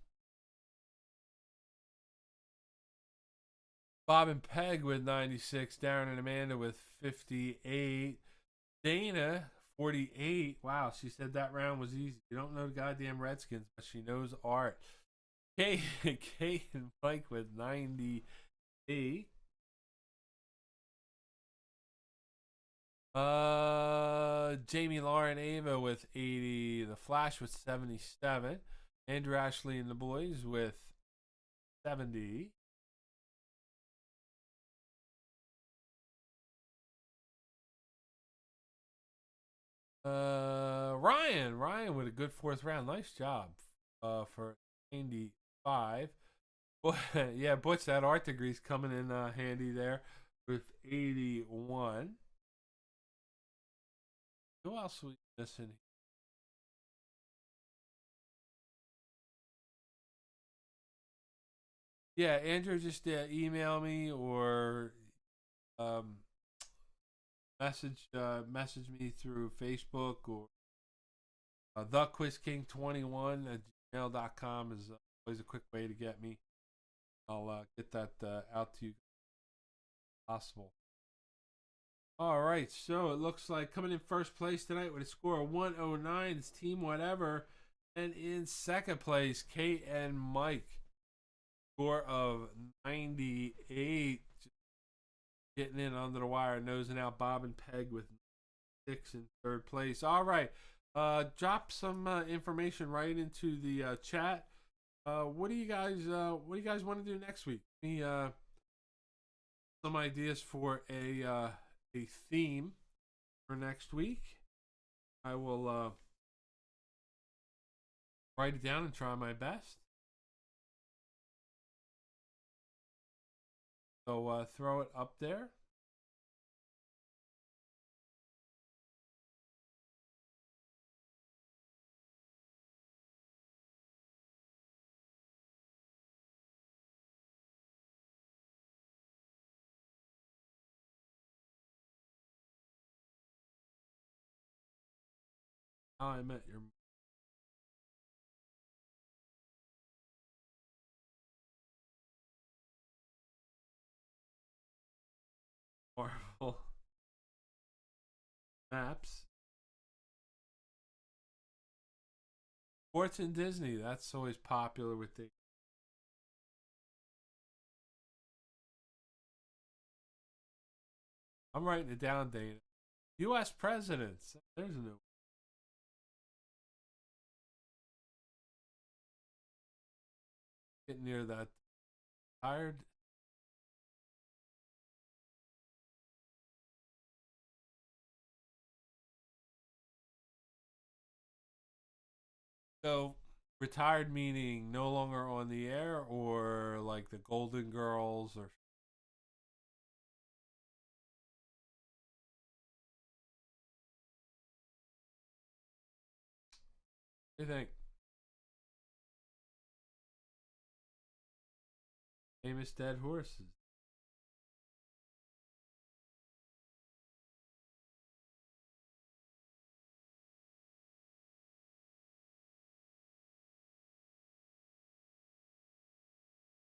Bob and Peg with 96. Darren and Amanda with 58. Dana, 48. Wow, she said that round was easy. You don't know the goddamn Redskins, but she knows art. Kate and Mike with 98. Jamie, Lauren, Ava with 80. The Flash with 77. Andrew, Ashley, and the boys with 70. Ryan with a good fourth round. Nice job for 95. Well, yeah, Butch, that art degree's coming in handy there with 81. Who else are we missing? Yeah, Andrew, just email me or message me through Facebook or thequizking21@gmail.com is always a quick way to get me. I'll get that out to you possible. All right, so it looks like coming in first place tonight with a score of 109 is Team Whatever, and in second place, Kate and Mike, score of 98. Getting in under the wire, nosing out Bob and Peg with 6 in third place. All right, drop some information right into the chat. What do you guys want to do next week? Me some ideas for a theme for next week. I will write it down and try my best. So throw it up there. How I Met Your Marvel maps. Sports and Disney, that's always popular with the I'm writing it down, Dana. U.S. presidents. There's a new. Getting near that. Tired. So Retired meaning no longer on the air, or like the Golden Girls, or what do you think? Famous dead horses.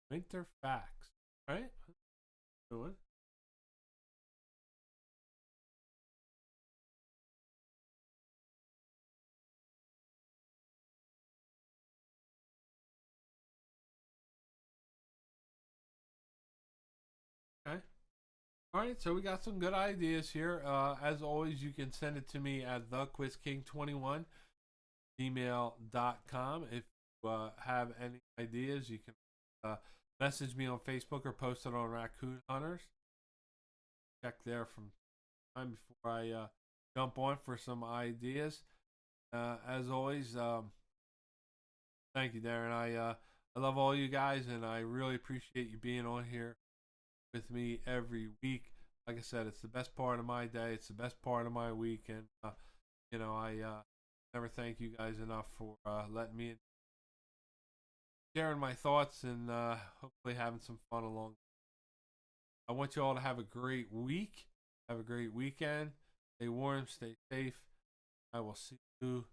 Winter facts, right? Doing. Okay. All right, so we got some good ideas here. As always, you can send it to me at thequizking21 gmail.com. If you have any ideas, you can message me on Facebook or post it on Raccoon Hunters. Check there from time before I jump on for some ideas. As always, thank you, Darren. I love all you guys, and I really appreciate you being on here with me every week. Like I said, it's the best part of my day. It's the best part of my week, and I never thank you guys enough for letting me in, sharing my thoughts, and hopefully having some fun along. I want you all to have a great week. Have a great weekend. Stay warm. Stay safe. I will see you